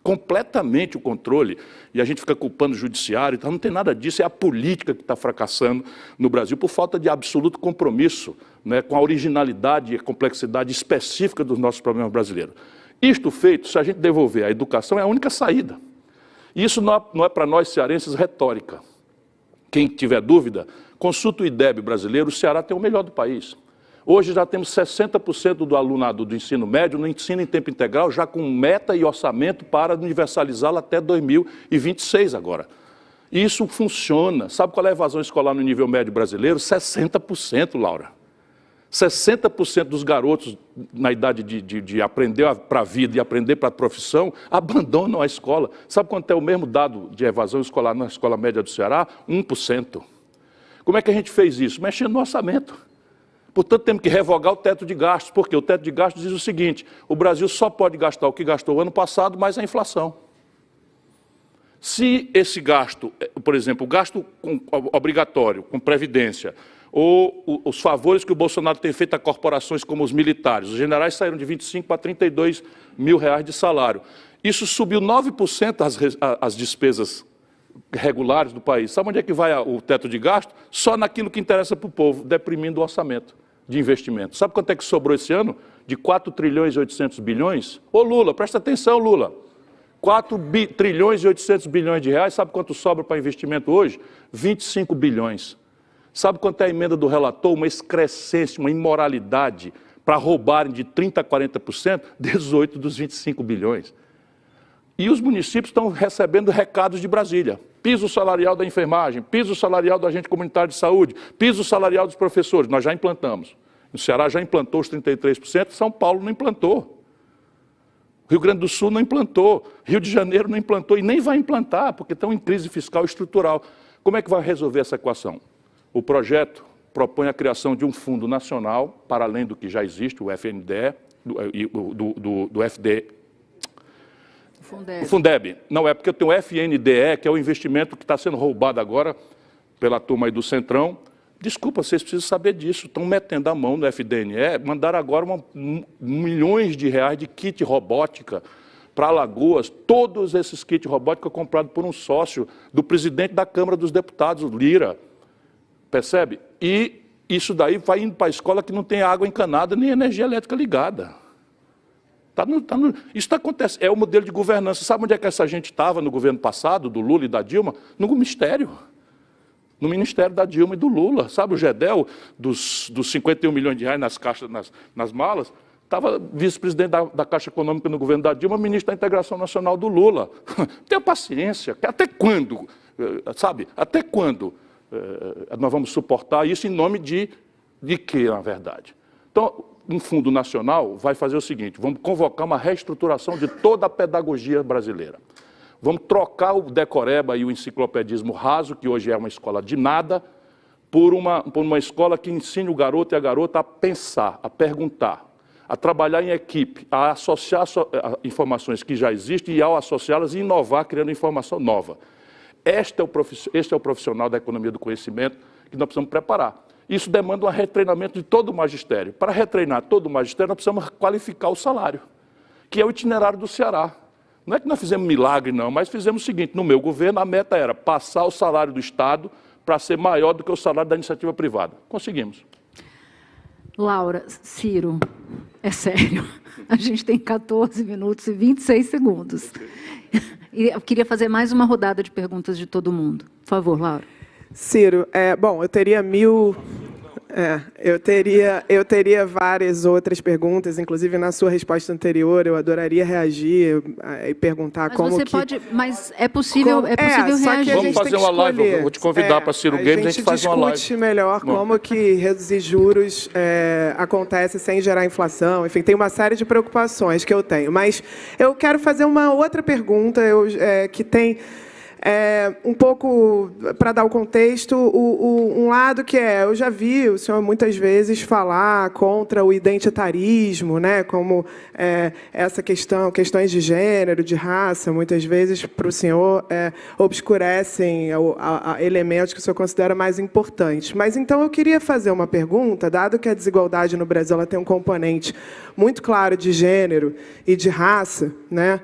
completamente o controle, e a gente fica culpando o judiciário, então não tem nada disso, é a política que está fracassando no Brasil por falta de absoluto compromisso, né, com a originalidade e a complexidade específica dos nossos problemas brasileiros. Isto feito, se a gente devolver a educação, é a única saída. E isso não é para nós cearenses retórica. Quem tiver dúvida, consulta o IDEB brasileiro, o Ceará tem o melhor do país. Hoje já temos 60% do alunado do ensino médio no ensino em tempo integral, já com meta e orçamento para universalizá-lo até 2026 agora. E isso funciona. Sabe qual é a evasão escolar no nível médio brasileiro? 60%, Laura. 60% dos garotos na idade de aprender para a vida e aprender para a profissão abandonam a escola. Sabe quanto é o mesmo dado de evasão escolar na escola média do Ceará? 1%. Como é que a gente fez isso? Mexendo no orçamento. Portanto, temos que revogar o teto de gastos, porque o teto de gastos diz o seguinte: o Brasil só pode gastar o que gastou o ano passado, mais a inflação. Se esse gasto, por exemplo, o gasto obrigatório, com previdência, ou os favores que o Bolsonaro tem feito a corporações como os militares. Os generais saíram de 25 para 32 mil reais de salário. Isso subiu 9% as despesas regulares do país. Sabe onde é que vai o teto de gasto? Só naquilo que interessa para o povo, deprimindo o orçamento de investimento. Sabe quanto é que sobrou esse ano? De 4 trilhões e 800 bilhões? Ô Lula, presta atenção, Lula. 4 trilhões e 800 bilhões de reais, sabe quanto sobra para investimento hoje? 25 bilhões. Sabe quanto é a emenda do relator? Uma excrescência, uma imoralidade para roubarem de 30% a 40%, 18 dos 25 bilhões. E os municípios estão recebendo recados de Brasília. Piso salarial da enfermagem, piso salarial do agente comunitário de saúde, piso salarial dos professores. Nós já implantamos. O Ceará já implantou os 33%, São Paulo não implantou. Rio Grande do Sul não implantou, Rio de Janeiro não implantou e nem vai implantar, porque estão em crise fiscal estrutural. Como é que vai resolver essa equação? O projeto propõe a criação de um fundo nacional, para além do que já existe, o FNDE, do FD. O Fundeb. Não, é porque tem o FNDE, que é o investimento que está sendo roubado agora pela turma aí do Centrão. Desculpa, vocês precisam saber disso. Estão metendo a mão no FDNE, mandaram agora milhões de reais de kit robótica para Alagoas, todos esses kits robóticos comprados por um sócio do presidente da Câmara dos Deputados, Lira. Percebe? E isso daí vai indo para a escola que não tem água encanada nem energia elétrica ligada. Isso acontece, é o modelo de governança. Sabe onde é que essa gente estava no governo passado, do Lula e da Dilma? No ministério. No ministério da Dilma e do Lula. Sabe o Gedel, dos 51 milhões de reais nas caixas, nas malas? Estava vice-presidente da Caixa Econômica no governo da Dilma, ministro da Integração Nacional do Lula. Tenha paciência. Até quando? Sabe? Até quando nós vamos suportar isso em nome de quê, na verdade? Então, um fundo nacional vai fazer o seguinte, vamos convocar uma reestruturação de toda a pedagogia brasileira. Vamos trocar o decoreba e o enciclopedismo raso, que hoje é uma escola de nada, por uma escola que ensine o garoto e a garota a pensar, a perguntar, a trabalhar em equipe, a associar informações que já existem e, ao associá-las, inovar, criando informação nova. Este é o profissional da economia do conhecimento que nós precisamos preparar. Isso demanda um retreinamento de todo o magistério. Para retreinar todo o magistério, nós precisamos qualificar o salário, que é o itinerário do Ceará. Não é que nós fizemos milagre, não, mas fizemos o seguinte, no meu governo, a meta era passar o salário do Estado para ser maior do que o salário da iniciativa privada. Conseguimos. Laura, Ciro, é sério, a gente tem 14 minutos e 26 segundos. E eu queria fazer mais uma rodada de perguntas de todo mundo. Por favor, Laura. Ciro, bom, eu teria eu teria várias outras perguntas, inclusive na sua resposta anterior, eu adoraria reagir e perguntar mas como você que... pode, mas é possível reagir. Vamos fazer uma live, eu vou te convidar para Ciro Games, a gente faz uma live. A gente discute melhor como que reduzir juros acontece sem gerar inflação, enfim, tem uma série de preocupações que eu tenho. Mas eu quero fazer uma outra pergunta que tem... um pouco, para dar o contexto, um lado que eu já vi o senhor muitas vezes falar contra o identitarismo, né, como questões de gênero, de raça, muitas vezes, para o senhor, obscurecem elementos que o senhor considera mais importantes. Mas, então, eu queria fazer uma pergunta, dado que a desigualdade no Brasil ela tem um componente muito claro de gênero e de raça, né,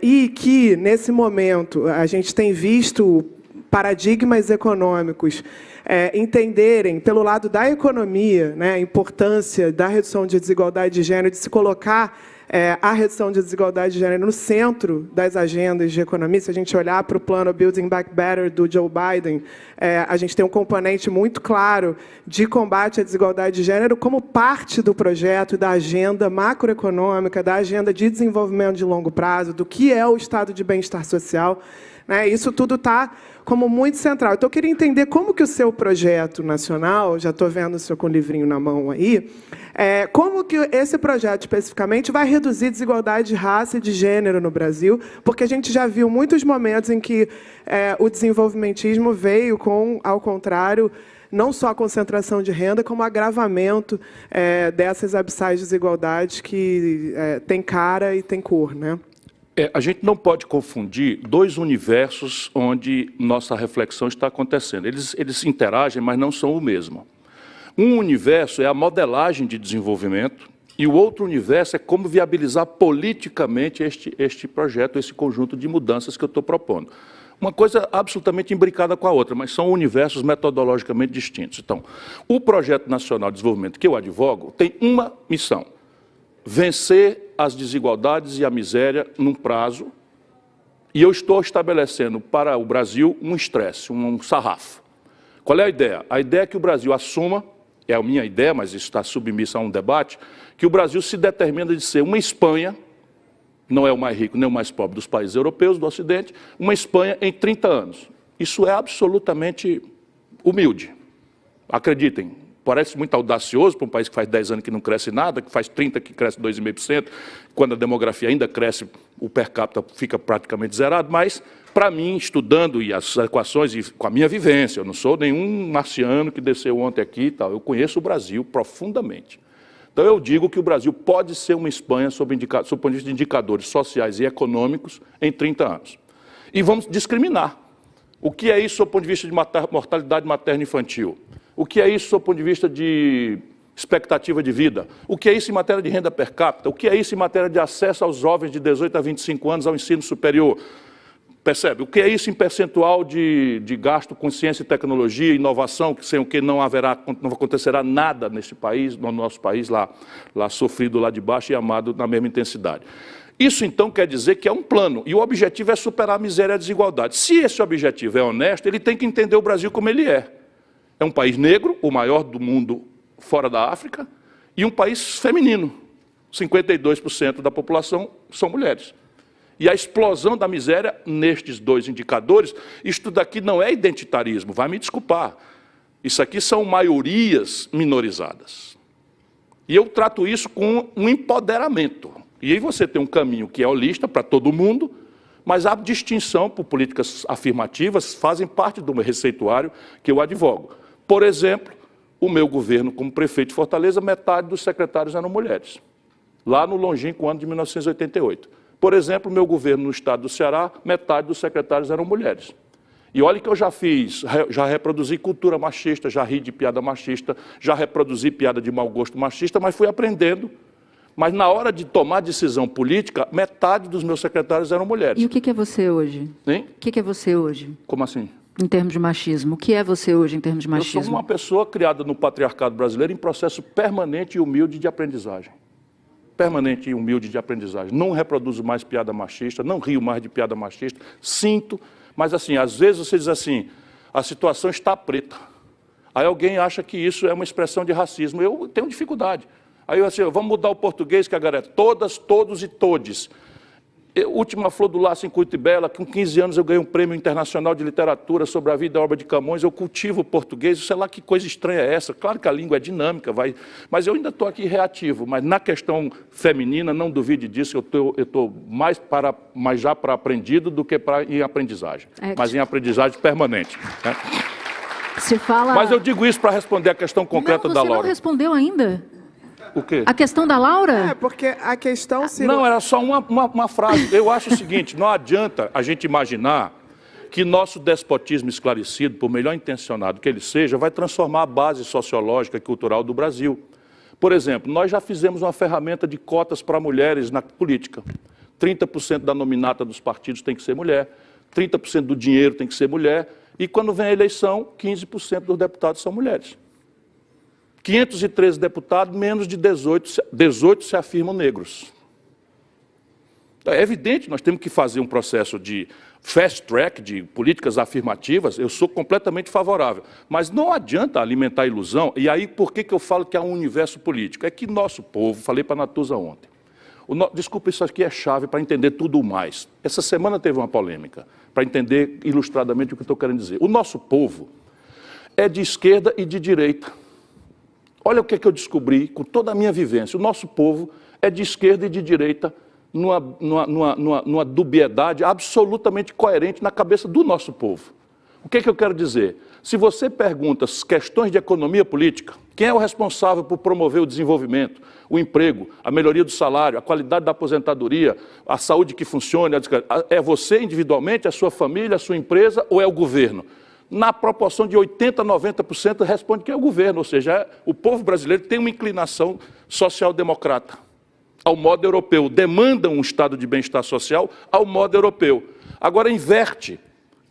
e que, nesse momento, a gente tem visto paradigmas econômicos entenderem, pelo lado da economia, né, a importância da redução de desigualdade de gênero, de se colocar a redução de desigualdade de gênero no centro das agendas de economia. Se a gente olhar para o plano Building Back Better do Joe Biden, a gente tem um componente muito claro de combate à desigualdade de gênero como parte do projeto da agenda macroeconômica, da agenda de desenvolvimento de longo prazo, do que é o estado de bem-estar social. Né? Isso tudo está como muito central. Então, eu queria entender como que o seu projeto nacional, já estou vendo o senhor com o livrinho na mão aí, como que esse projeto, especificamente, vai reduzir desigualdade de raça e de gênero no Brasil, porque a gente já viu muitos momentos em que o desenvolvimentismo veio com, ao contrário, não só a concentração de renda, como o agravamento dessas abissais desigualdades que têm cara e têm cor, né? A gente não pode confundir dois universos onde nossa reflexão está acontecendo. Eles interagem, mas não são o mesmo. Um universo é a modelagem de desenvolvimento e o outro universo é como viabilizar politicamente este projeto, esse conjunto de mudanças que eu estou propondo. Uma coisa absolutamente imbricada com a outra, mas são universos metodologicamente distintos. Então, o Projeto Nacional de Desenvolvimento que eu advogo tem uma missão: vencer as desigualdades e a miséria num prazo, e eu estou estabelecendo para o Brasil um estresse, um sarrafo. Qual é a ideia? A ideia é que o Brasil assuma, é a minha ideia, mas isso está submissa a um debate, que o Brasil se determina de ser uma Espanha, não é o mais rico nem o mais pobre dos países europeus, do Ocidente, uma Espanha em 30 anos. Isso é absolutamente humilde, acreditem. Parece muito audacioso para um país que faz 10 anos que não cresce nada, que faz 30 que cresce 2,5%, quando a demografia ainda cresce, o per capita fica praticamente zerado, mas, para mim, estudando e as equações, e com a minha vivência, eu não sou nenhum marciano que desceu ontem aqui e tal, eu conheço o Brasil profundamente. Então, eu digo que o Brasil pode ser uma Espanha sob o ponto de vista de indicadores sociais e econômicos em 30 anos. E vamos discriminar. O que é isso sob o ponto de vista de mortalidade materno-infantil? O que é isso, do ponto de vista de expectativa de vida. O que é isso em matéria de renda per capita? O que é isso em matéria de acesso aos jovens de 18 a 25 anos ao ensino superior? Percebe? O que é isso em percentual de gasto com ciência e tecnologia, inovação, que sem o que não acontecerá nada nesse país, no nosso país, lá sofrido lá de baixo e amado na mesma intensidade. Isso, então, quer dizer que é um plano, e o objetivo é superar a miséria e a desigualdade. Se esse objetivo é honesto, ele tem que entender o Brasil como ele é. É um país negro, o maior do mundo fora da África, e um país feminino. 52% da população são mulheres. E a explosão da miséria nestes dois indicadores, isto daqui não é identitarismo, vai me desculpar. Isso aqui são maiorias minorizadas. E eu trato isso com um empoderamento. E aí você tem um caminho que é holista para todo mundo, mas a distinção por políticas afirmativas fazem parte do meu receituário que eu advogo. Por exemplo, o meu governo, como prefeito de Fortaleza, metade dos secretários eram mulheres, lá no longínquo ano de 1988. Por exemplo, o meu governo no estado do Ceará, metade dos secretários eram mulheres. E olha que eu já reproduzi cultura machista, já ri de piada machista, já reproduzi piada de mau gosto machista, mas fui aprendendo. Mas na hora de tomar decisão política, metade dos meus secretários eram mulheres. E o que é você hoje? Hein? O que é você hoje? Como assim? Em termos de machismo. O que é você hoje em termos de machismo? Eu sou uma pessoa criada no patriarcado brasileiro em processo permanente e humilde de aprendizagem. Permanente e humilde de aprendizagem. Não reproduzo mais piada machista, não rio mais de piada machista, sinto, mas assim, às vezes você diz assim, a situação está preta. Aí alguém acha que isso é uma expressão de racismo. Eu tenho dificuldade. Aí eu assim, vamos mudar o português, que agora é todas, todos e todes. Última Flor do Laço em Cuitibela, com 15 anos eu ganhei um prêmio internacional de literatura sobre a vida e a obra de Camões, eu cultivo o português, sei lá que coisa estranha é essa. Claro que a língua é dinâmica, mas eu ainda estou aqui reativo. Mas na questão feminina, não duvide disso, eu estou mais já para aprendido do que em aprendizagem. Mas em aprendizagem permanente. Né? Você fala... Mas eu digo isso para responder a questão concreta da Laura. Você não respondeu ainda? O quê? A questão da Laura? É, porque a questão... Não, era só uma frase. Eu acho o seguinte, não adianta a gente imaginar que nosso despotismo esclarecido, por melhor intencionado que ele seja, vai transformar a base sociológica e cultural do Brasil. Por exemplo, nós já fizemos uma ferramenta de cotas para mulheres na política. 30% da nominata dos partidos tem que ser mulher, 30% do dinheiro tem que ser mulher, e quando vem a eleição, 15% dos deputados são mulheres. 513 deputados, menos de 18 se afirmam negros. É evidente, nós temos que fazer um processo de fast track, de políticas afirmativas, eu sou completamente favorável. Mas não adianta alimentar a ilusão, e aí por que eu falo que há um universo político? É que nosso povo, falei para a Natuza ontem, desculpa, isso aqui é chave para entender tudo mais. Essa semana teve uma polêmica, para entender ilustradamente o que eu estou querendo dizer. O nosso povo é de esquerda e de direita. Olha o que eu descobri com toda a minha vivência. O nosso povo é de esquerda e de direita numa dubiedade absolutamente coerente na cabeça do nosso povo. O que eu quero dizer? Se você pergunta questões de economia política, quem é o responsável por promover o desenvolvimento, o emprego, a melhoria do salário, a qualidade da aposentadoria, a saúde que funcione, é você individualmente, a sua família, a sua empresa ou é o governo? Na proporção de 80% a 90% responde que é o governo, ou seja, o povo brasileiro tem uma inclinação social-democrata, ao modo europeu, demanda um estado de bem-estar social ao modo europeu. Agora inverte,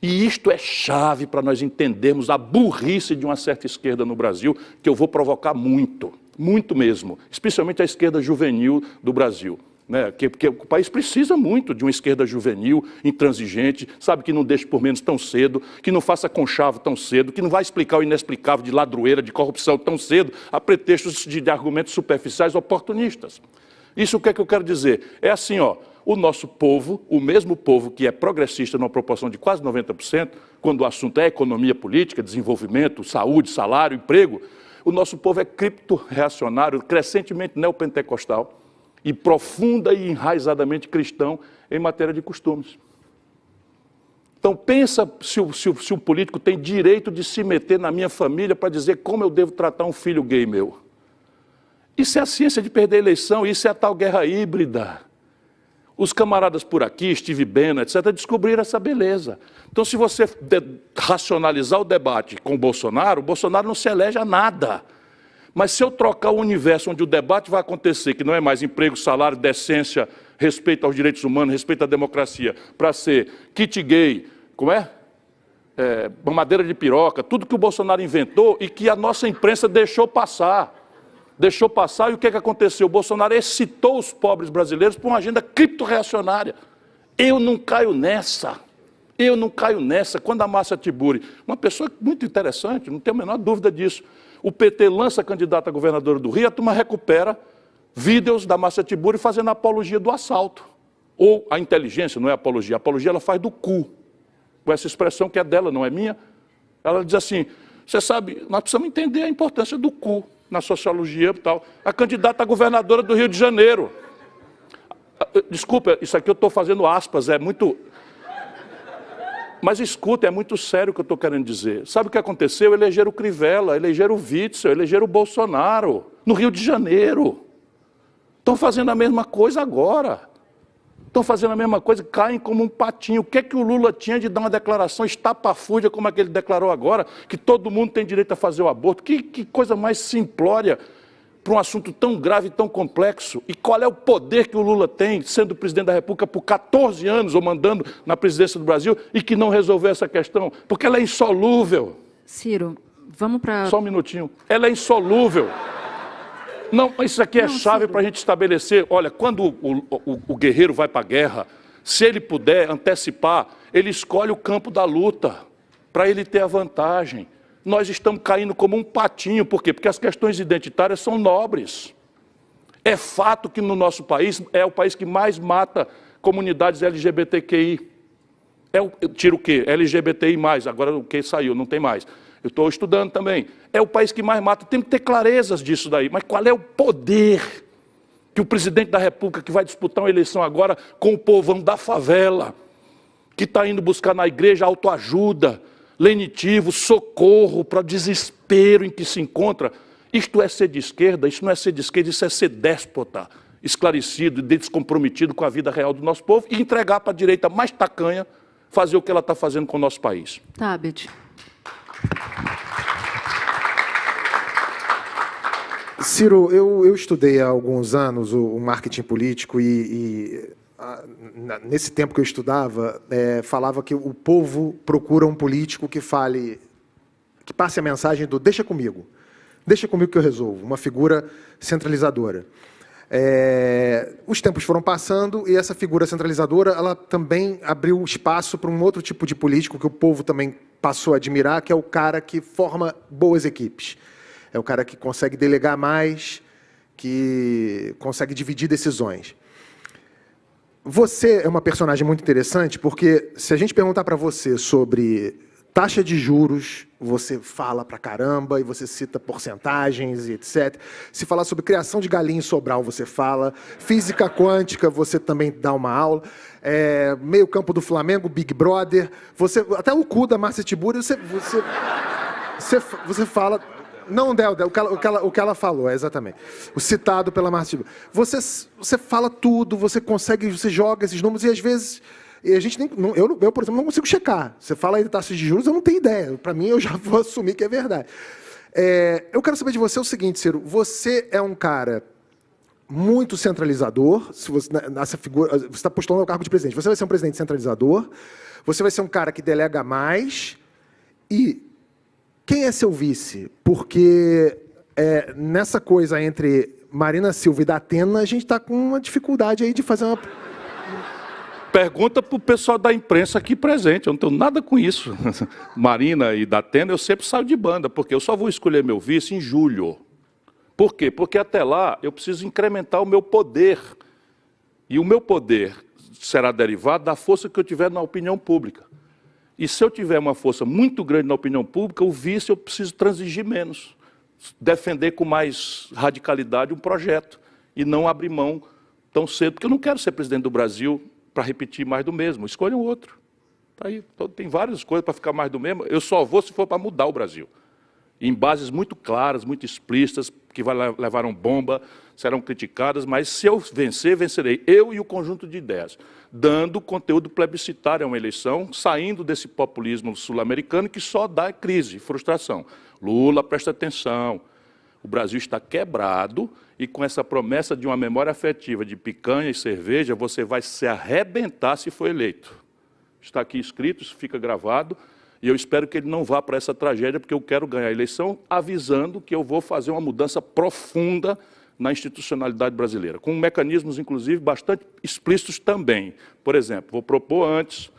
e isto é chave para nós entendermos a burrice de uma certa esquerda no Brasil, que eu vou provocar muito, muito mesmo, especialmente a esquerda juvenil do Brasil. Né? Porque o país precisa muito de uma esquerda juvenil, intransigente, sabe, que não deixe por menos tão cedo, que não faça conchavo tão cedo, que não vai explicar o inexplicável de ladroeira, de corrupção tão cedo, a pretextos de argumentos superficiais oportunistas. Isso o que é que eu quero dizer? É assim, ó, o nosso povo, o mesmo povo que é progressista numa proporção de quase 90%, quando o assunto é economia política, desenvolvimento, saúde, salário, emprego, o nosso povo é cripto-reacionário, crescentemente neopentecostal, e profunda e enraizadamente cristão em matéria de costumes. Então pensa se o político tem direito de se meter na minha família para dizer como eu devo tratar um filho gay meu. Isso é a ciência de perder a eleição, isso é a tal guerra híbrida. Os camaradas por aqui, Steve Bannon, etc., descobriram essa beleza. Então se você racionalizar o debate com o Bolsonaro não se elege a nada. Mas se eu trocar o universo onde o debate vai acontecer, que não é mais emprego, salário, decência, respeito aos direitos humanos, respeito à democracia, para ser kit gay, como é? Mamadeira de piroca, tudo que o Bolsonaro inventou e que a nossa imprensa deixou passar. Deixou passar, e o que aconteceu? O Bolsonaro excitou os pobres brasileiros por uma agenda criptorreacionária. Eu não caio nessa. Eu não caio nessa. Quando a Márcia Tiburi, uma pessoa muito interessante, não tenho a menor dúvida disso, o PT lança candidata a governadora do Rio, a turma recupera vídeos da Márcia Tiburi fazendo apologia do assalto. Ou a inteligência, não é apologia. A apologia ela faz do cu. Com essa expressão que é dela, não é minha. Ela diz assim, você sabe, nós precisamos entender a importância do cu na sociologia e tal. A candidata a governadora do Rio de Janeiro. Desculpa, isso aqui eu estou fazendo aspas, é muito... Mas escuta, é muito sério o que eu estou querendo dizer. Sabe o que aconteceu? Elegeram o Crivella, elegeram o Witzel, elegeram o Bolsonaro, no Rio de Janeiro. Estão fazendo a mesma coisa agora. Estão fazendo a mesma coisa, caem como um patinho. O que é que o Lula tinha de dar uma declaração estapafúrdia como a que ele declarou agora, que todo mundo tem direito a fazer o aborto? Que coisa mais simplória para um assunto tão grave e tão complexo. E qual é o poder que o Lula tem, sendo presidente da República por 14 anos, ou mandando na presidência do Brasil, e que não resolveu essa questão? Porque ela é insolúvel. Ciro, vamos para... Só um minutinho. Ela é insolúvel. Não, isso aqui é chave para a gente estabelecer. Olha, quando o guerreiro vai para a guerra, se ele puder antecipar, ele escolhe o campo da luta, para ele ter a vantagem. Nós estamos caindo como um patinho. Por quê? Porque as questões identitárias são nobres. É fato que no nosso país é o país que mais mata comunidades LGBTQI. Tira o quê? LGBTI+, agora o que saiu, não tem mais. Eu estou estudando também. É o país que mais mata. Tem que ter clarezas disso daí. Mas qual é o poder que o presidente da República, que vai disputar uma eleição agora com o povão da favela, que está indo buscar na igreja autoajuda, lenitivo, socorro para o desespero em que se encontra? Isto é ser de esquerda? Isso não é ser de esquerda, isso é ser déspota, esclarecido e descomprometido com a vida real do nosso povo e entregar para a direita mais tacanha fazer o que ela está fazendo com o nosso país. Tabet. Ciro, eu estudei há alguns anos o marketing político nesse tempo que eu estudava, falava que o povo procura um político que passe a mensagem do deixa comigo que eu resolvo, uma figura centralizadora. Os tempos foram passando e essa figura centralizadora ela também abriu espaço para um outro tipo de político que o povo também passou a admirar, que é o cara que forma boas equipes. É o cara que consegue delegar mais, que consegue dividir decisões. Você é uma personagem muito interessante, porque se a gente perguntar para você sobre taxa de juros, você fala pra caramba e você cita porcentagens e etc. Se falar sobre criação de galinha em Sobral, você fala. Física quântica, você também dá uma aula. Meio campo do Flamengo, Big Brother. Até o cu da Márcia Tiburi, você fala... Não, o que ela falou, exatamente. O citado pela Márcia Tiburi. Você fala tudo, você joga esses números e às vezes... E a gente eu, por exemplo, não consigo checar. Você fala aí de taxas de juros, eu não tenho ideia. Para mim, eu já vou assumir que é verdade. Eu quero saber de você o seguinte, Ciro. Você é um cara muito centralizador. Nessa figura, você está postulando ao cargo de presidente. Você vai ser um presidente centralizador. Você vai ser um cara que delega mais. E quem é seu vice? Porque nessa coisa entre Marina Silva e Datena, a gente está com uma dificuldade aí de fazer uma... Pergunta para o pessoal da imprensa aqui presente, eu não tenho nada com isso. Marina e Datena, eu sempre saio de banda, porque eu só vou escolher meu vice em julho. Por quê? Porque até lá eu preciso incrementar o meu poder. E o meu poder será derivado da força que eu tiver na opinião pública. E se eu tiver uma força muito grande na opinião pública, o vice eu preciso transigir menos. Defender com mais radicalidade um projeto. E não abrir mão tão cedo, porque eu não quero ser presidente do Brasil para repetir mais do mesmo, escolha um outro. Tá aí, tem várias coisas para ficar mais do mesmo, eu só vou se for para mudar o Brasil. Em bases muito claras, muito explícitas, que levaram bomba, serão criticadas, mas se eu vencer, vencerei eu e o conjunto de ideias, dando conteúdo plebiscitário a uma eleição, saindo desse populismo sul-americano que só dá crise, frustração. Lula, presta atenção. O Brasil está quebrado e com essa promessa de uma memória afetiva de picanha e cerveja, você vai se arrebentar se for eleito. Está aqui escrito, isso fica gravado, e eu espero que ele não vá para essa tragédia, porque eu quero ganhar a eleição avisando que eu vou fazer uma mudança profunda na institucionalidade brasileira, com mecanismos, inclusive, bastante explícitos também. Por exemplo, vou propor antes.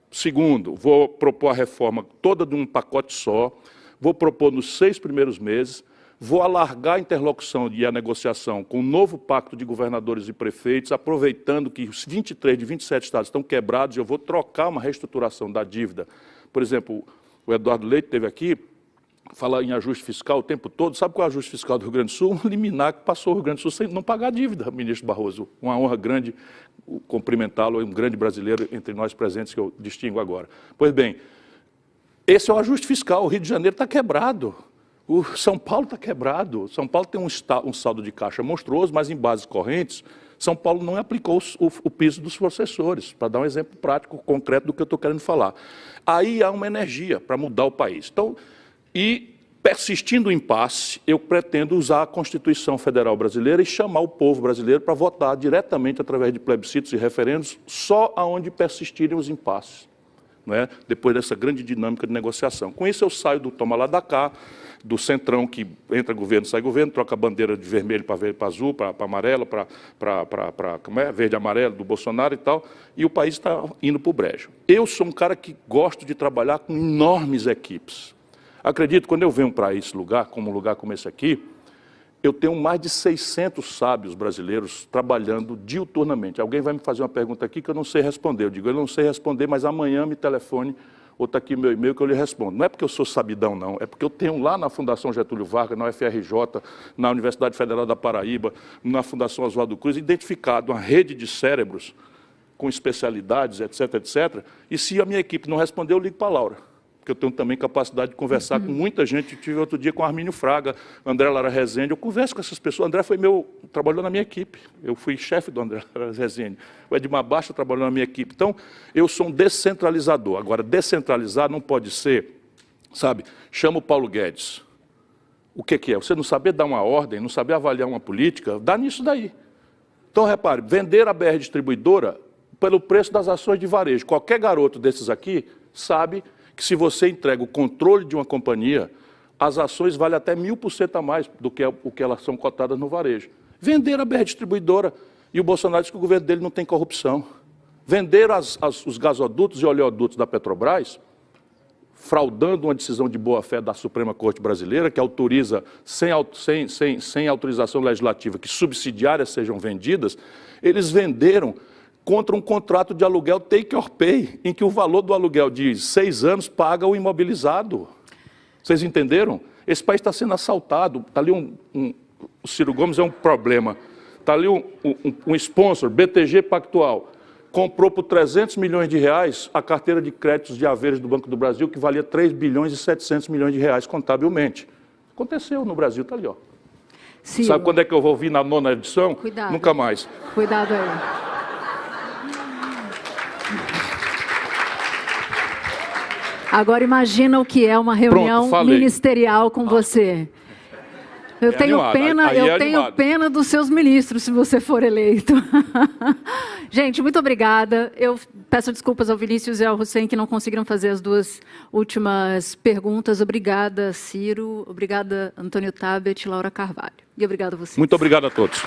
Segundo, vou propor a reforma toda de um pacote só, vou propor nos 6 primeiros meses, vou alargar a interlocução e a negociação com o novo pacto de governadores e prefeitos, aproveitando que os 23 de 27 estados estão quebrados, eu vou trocar uma reestruturação da dívida. Por exemplo, o Eduardo Leite esteve aqui, fala em ajuste fiscal o tempo todo. Sabe qual é o ajuste fiscal do Rio Grande do Sul? Um liminar que passou o Rio Grande do Sul sem não pagar a dívida, ministro Barroso. Uma honra grande cumprimentá-lo, um grande brasileiro entre nós presentes que eu distingo agora. Pois bem, esse é o ajuste fiscal. O Rio de Janeiro está quebrado. O São Paulo está quebrado. São Paulo tem um saldo de caixa monstruoso, mas em bases correntes, São Paulo não aplicou o piso dos processores, para dar um exemplo prático, concreto do que eu estou querendo falar. Aí há uma energia para mudar o país. Então, e persistindo o impasse, eu pretendo usar a Constituição Federal Brasileira e chamar o povo brasileiro para votar diretamente através de plebiscitos e referendos só aonde persistirem os impasses, não é? Depois dessa grande dinâmica de negociação. Com isso eu saio do toma lá da cá, do centrão que entra governo, sai governo, troca a bandeira de vermelho para azul, para amarelo, para verde e amarelo do Bolsonaro e tal, e o país está indo para o brejo. Eu sou um cara que gosto de trabalhar com enormes equipes. Acredito, quando eu venho para esse lugar, como um lugar como esse aqui, eu tenho mais de 600 sábios brasileiros trabalhando diuturnamente. Alguém vai me fazer uma pergunta aqui que eu não sei responder. Eu digo, eu não sei responder, mas amanhã me telefone ou está aqui meu e-mail que eu lhe respondo. Não é porque eu sou sabidão, não. É porque eu tenho lá na Fundação Getúlio Vargas, na UFRJ, na Universidade Federal da Paraíba, na Fundação Oswaldo Cruz, identificado uma rede de cérebros com especialidades, etc., etc. E se a minha equipe não responder, eu ligo para a Laura. Porque eu tenho também capacidade de conversar com muita gente. Eu tive outro dia com Armínio Fraga, André Lara Rezende. Eu converso com essas pessoas. André trabalhou na minha equipe. Eu fui chefe do André Lara Rezende. O Edmar Baixa trabalhou na minha equipe. Então, eu sou um descentralizador. Agora, descentralizar não pode ser, sabe, chama o Paulo Guedes. O que é? Você não saber dar uma ordem, não saber avaliar uma política, dá nisso daí. Então, repare, vender a BR Distribuidora pelo preço das ações de varejo. Qualquer garoto desses aqui sabe que se você entrega o controle de uma companhia, as ações valem até 1000% a mais do que o que elas são cotadas no varejo. Vender a BR Distribuidora, e o Bolsonaro diz que o governo dele não tem corrupção. Vender os gasodutos e oleodutos da Petrobras, fraudando uma decisão de boa-fé da Suprema Corte Brasileira, que autoriza, sem autorização legislativa, que subsidiárias sejam vendidas, eles venderam contra um contrato de aluguel take or pay, em que o valor do aluguel de 6 anos paga o imobilizado. Vocês entenderam? Esse país está sendo assaltado. Está ali o Ciro Gomes é um problema. Está ali um sponsor, BTG Pactual, comprou por 300 milhões de reais a carteira de créditos de haveres do Banco do Brasil, que valia 3 bilhões e 700 milhões de reais contabilmente. Aconteceu no Brasil, está ali, ó. Ciro. Sabe quando é que eu vou vir na 9ª edição? Cuidado. Nunca mais. Cuidado aí. Agora imagina o que é uma reunião ministerial com você. Eu tenho pena dos seus ministros, se você for eleito. Gente, muito obrigada. Eu peço desculpas ao Vinícius e ao Hussein, que não conseguiram fazer as 2 últimas perguntas. Obrigada, Ciro. Obrigada, Antônio Tabet e Laura Carvalho. E obrigada a vocês. Muito obrigado a todos.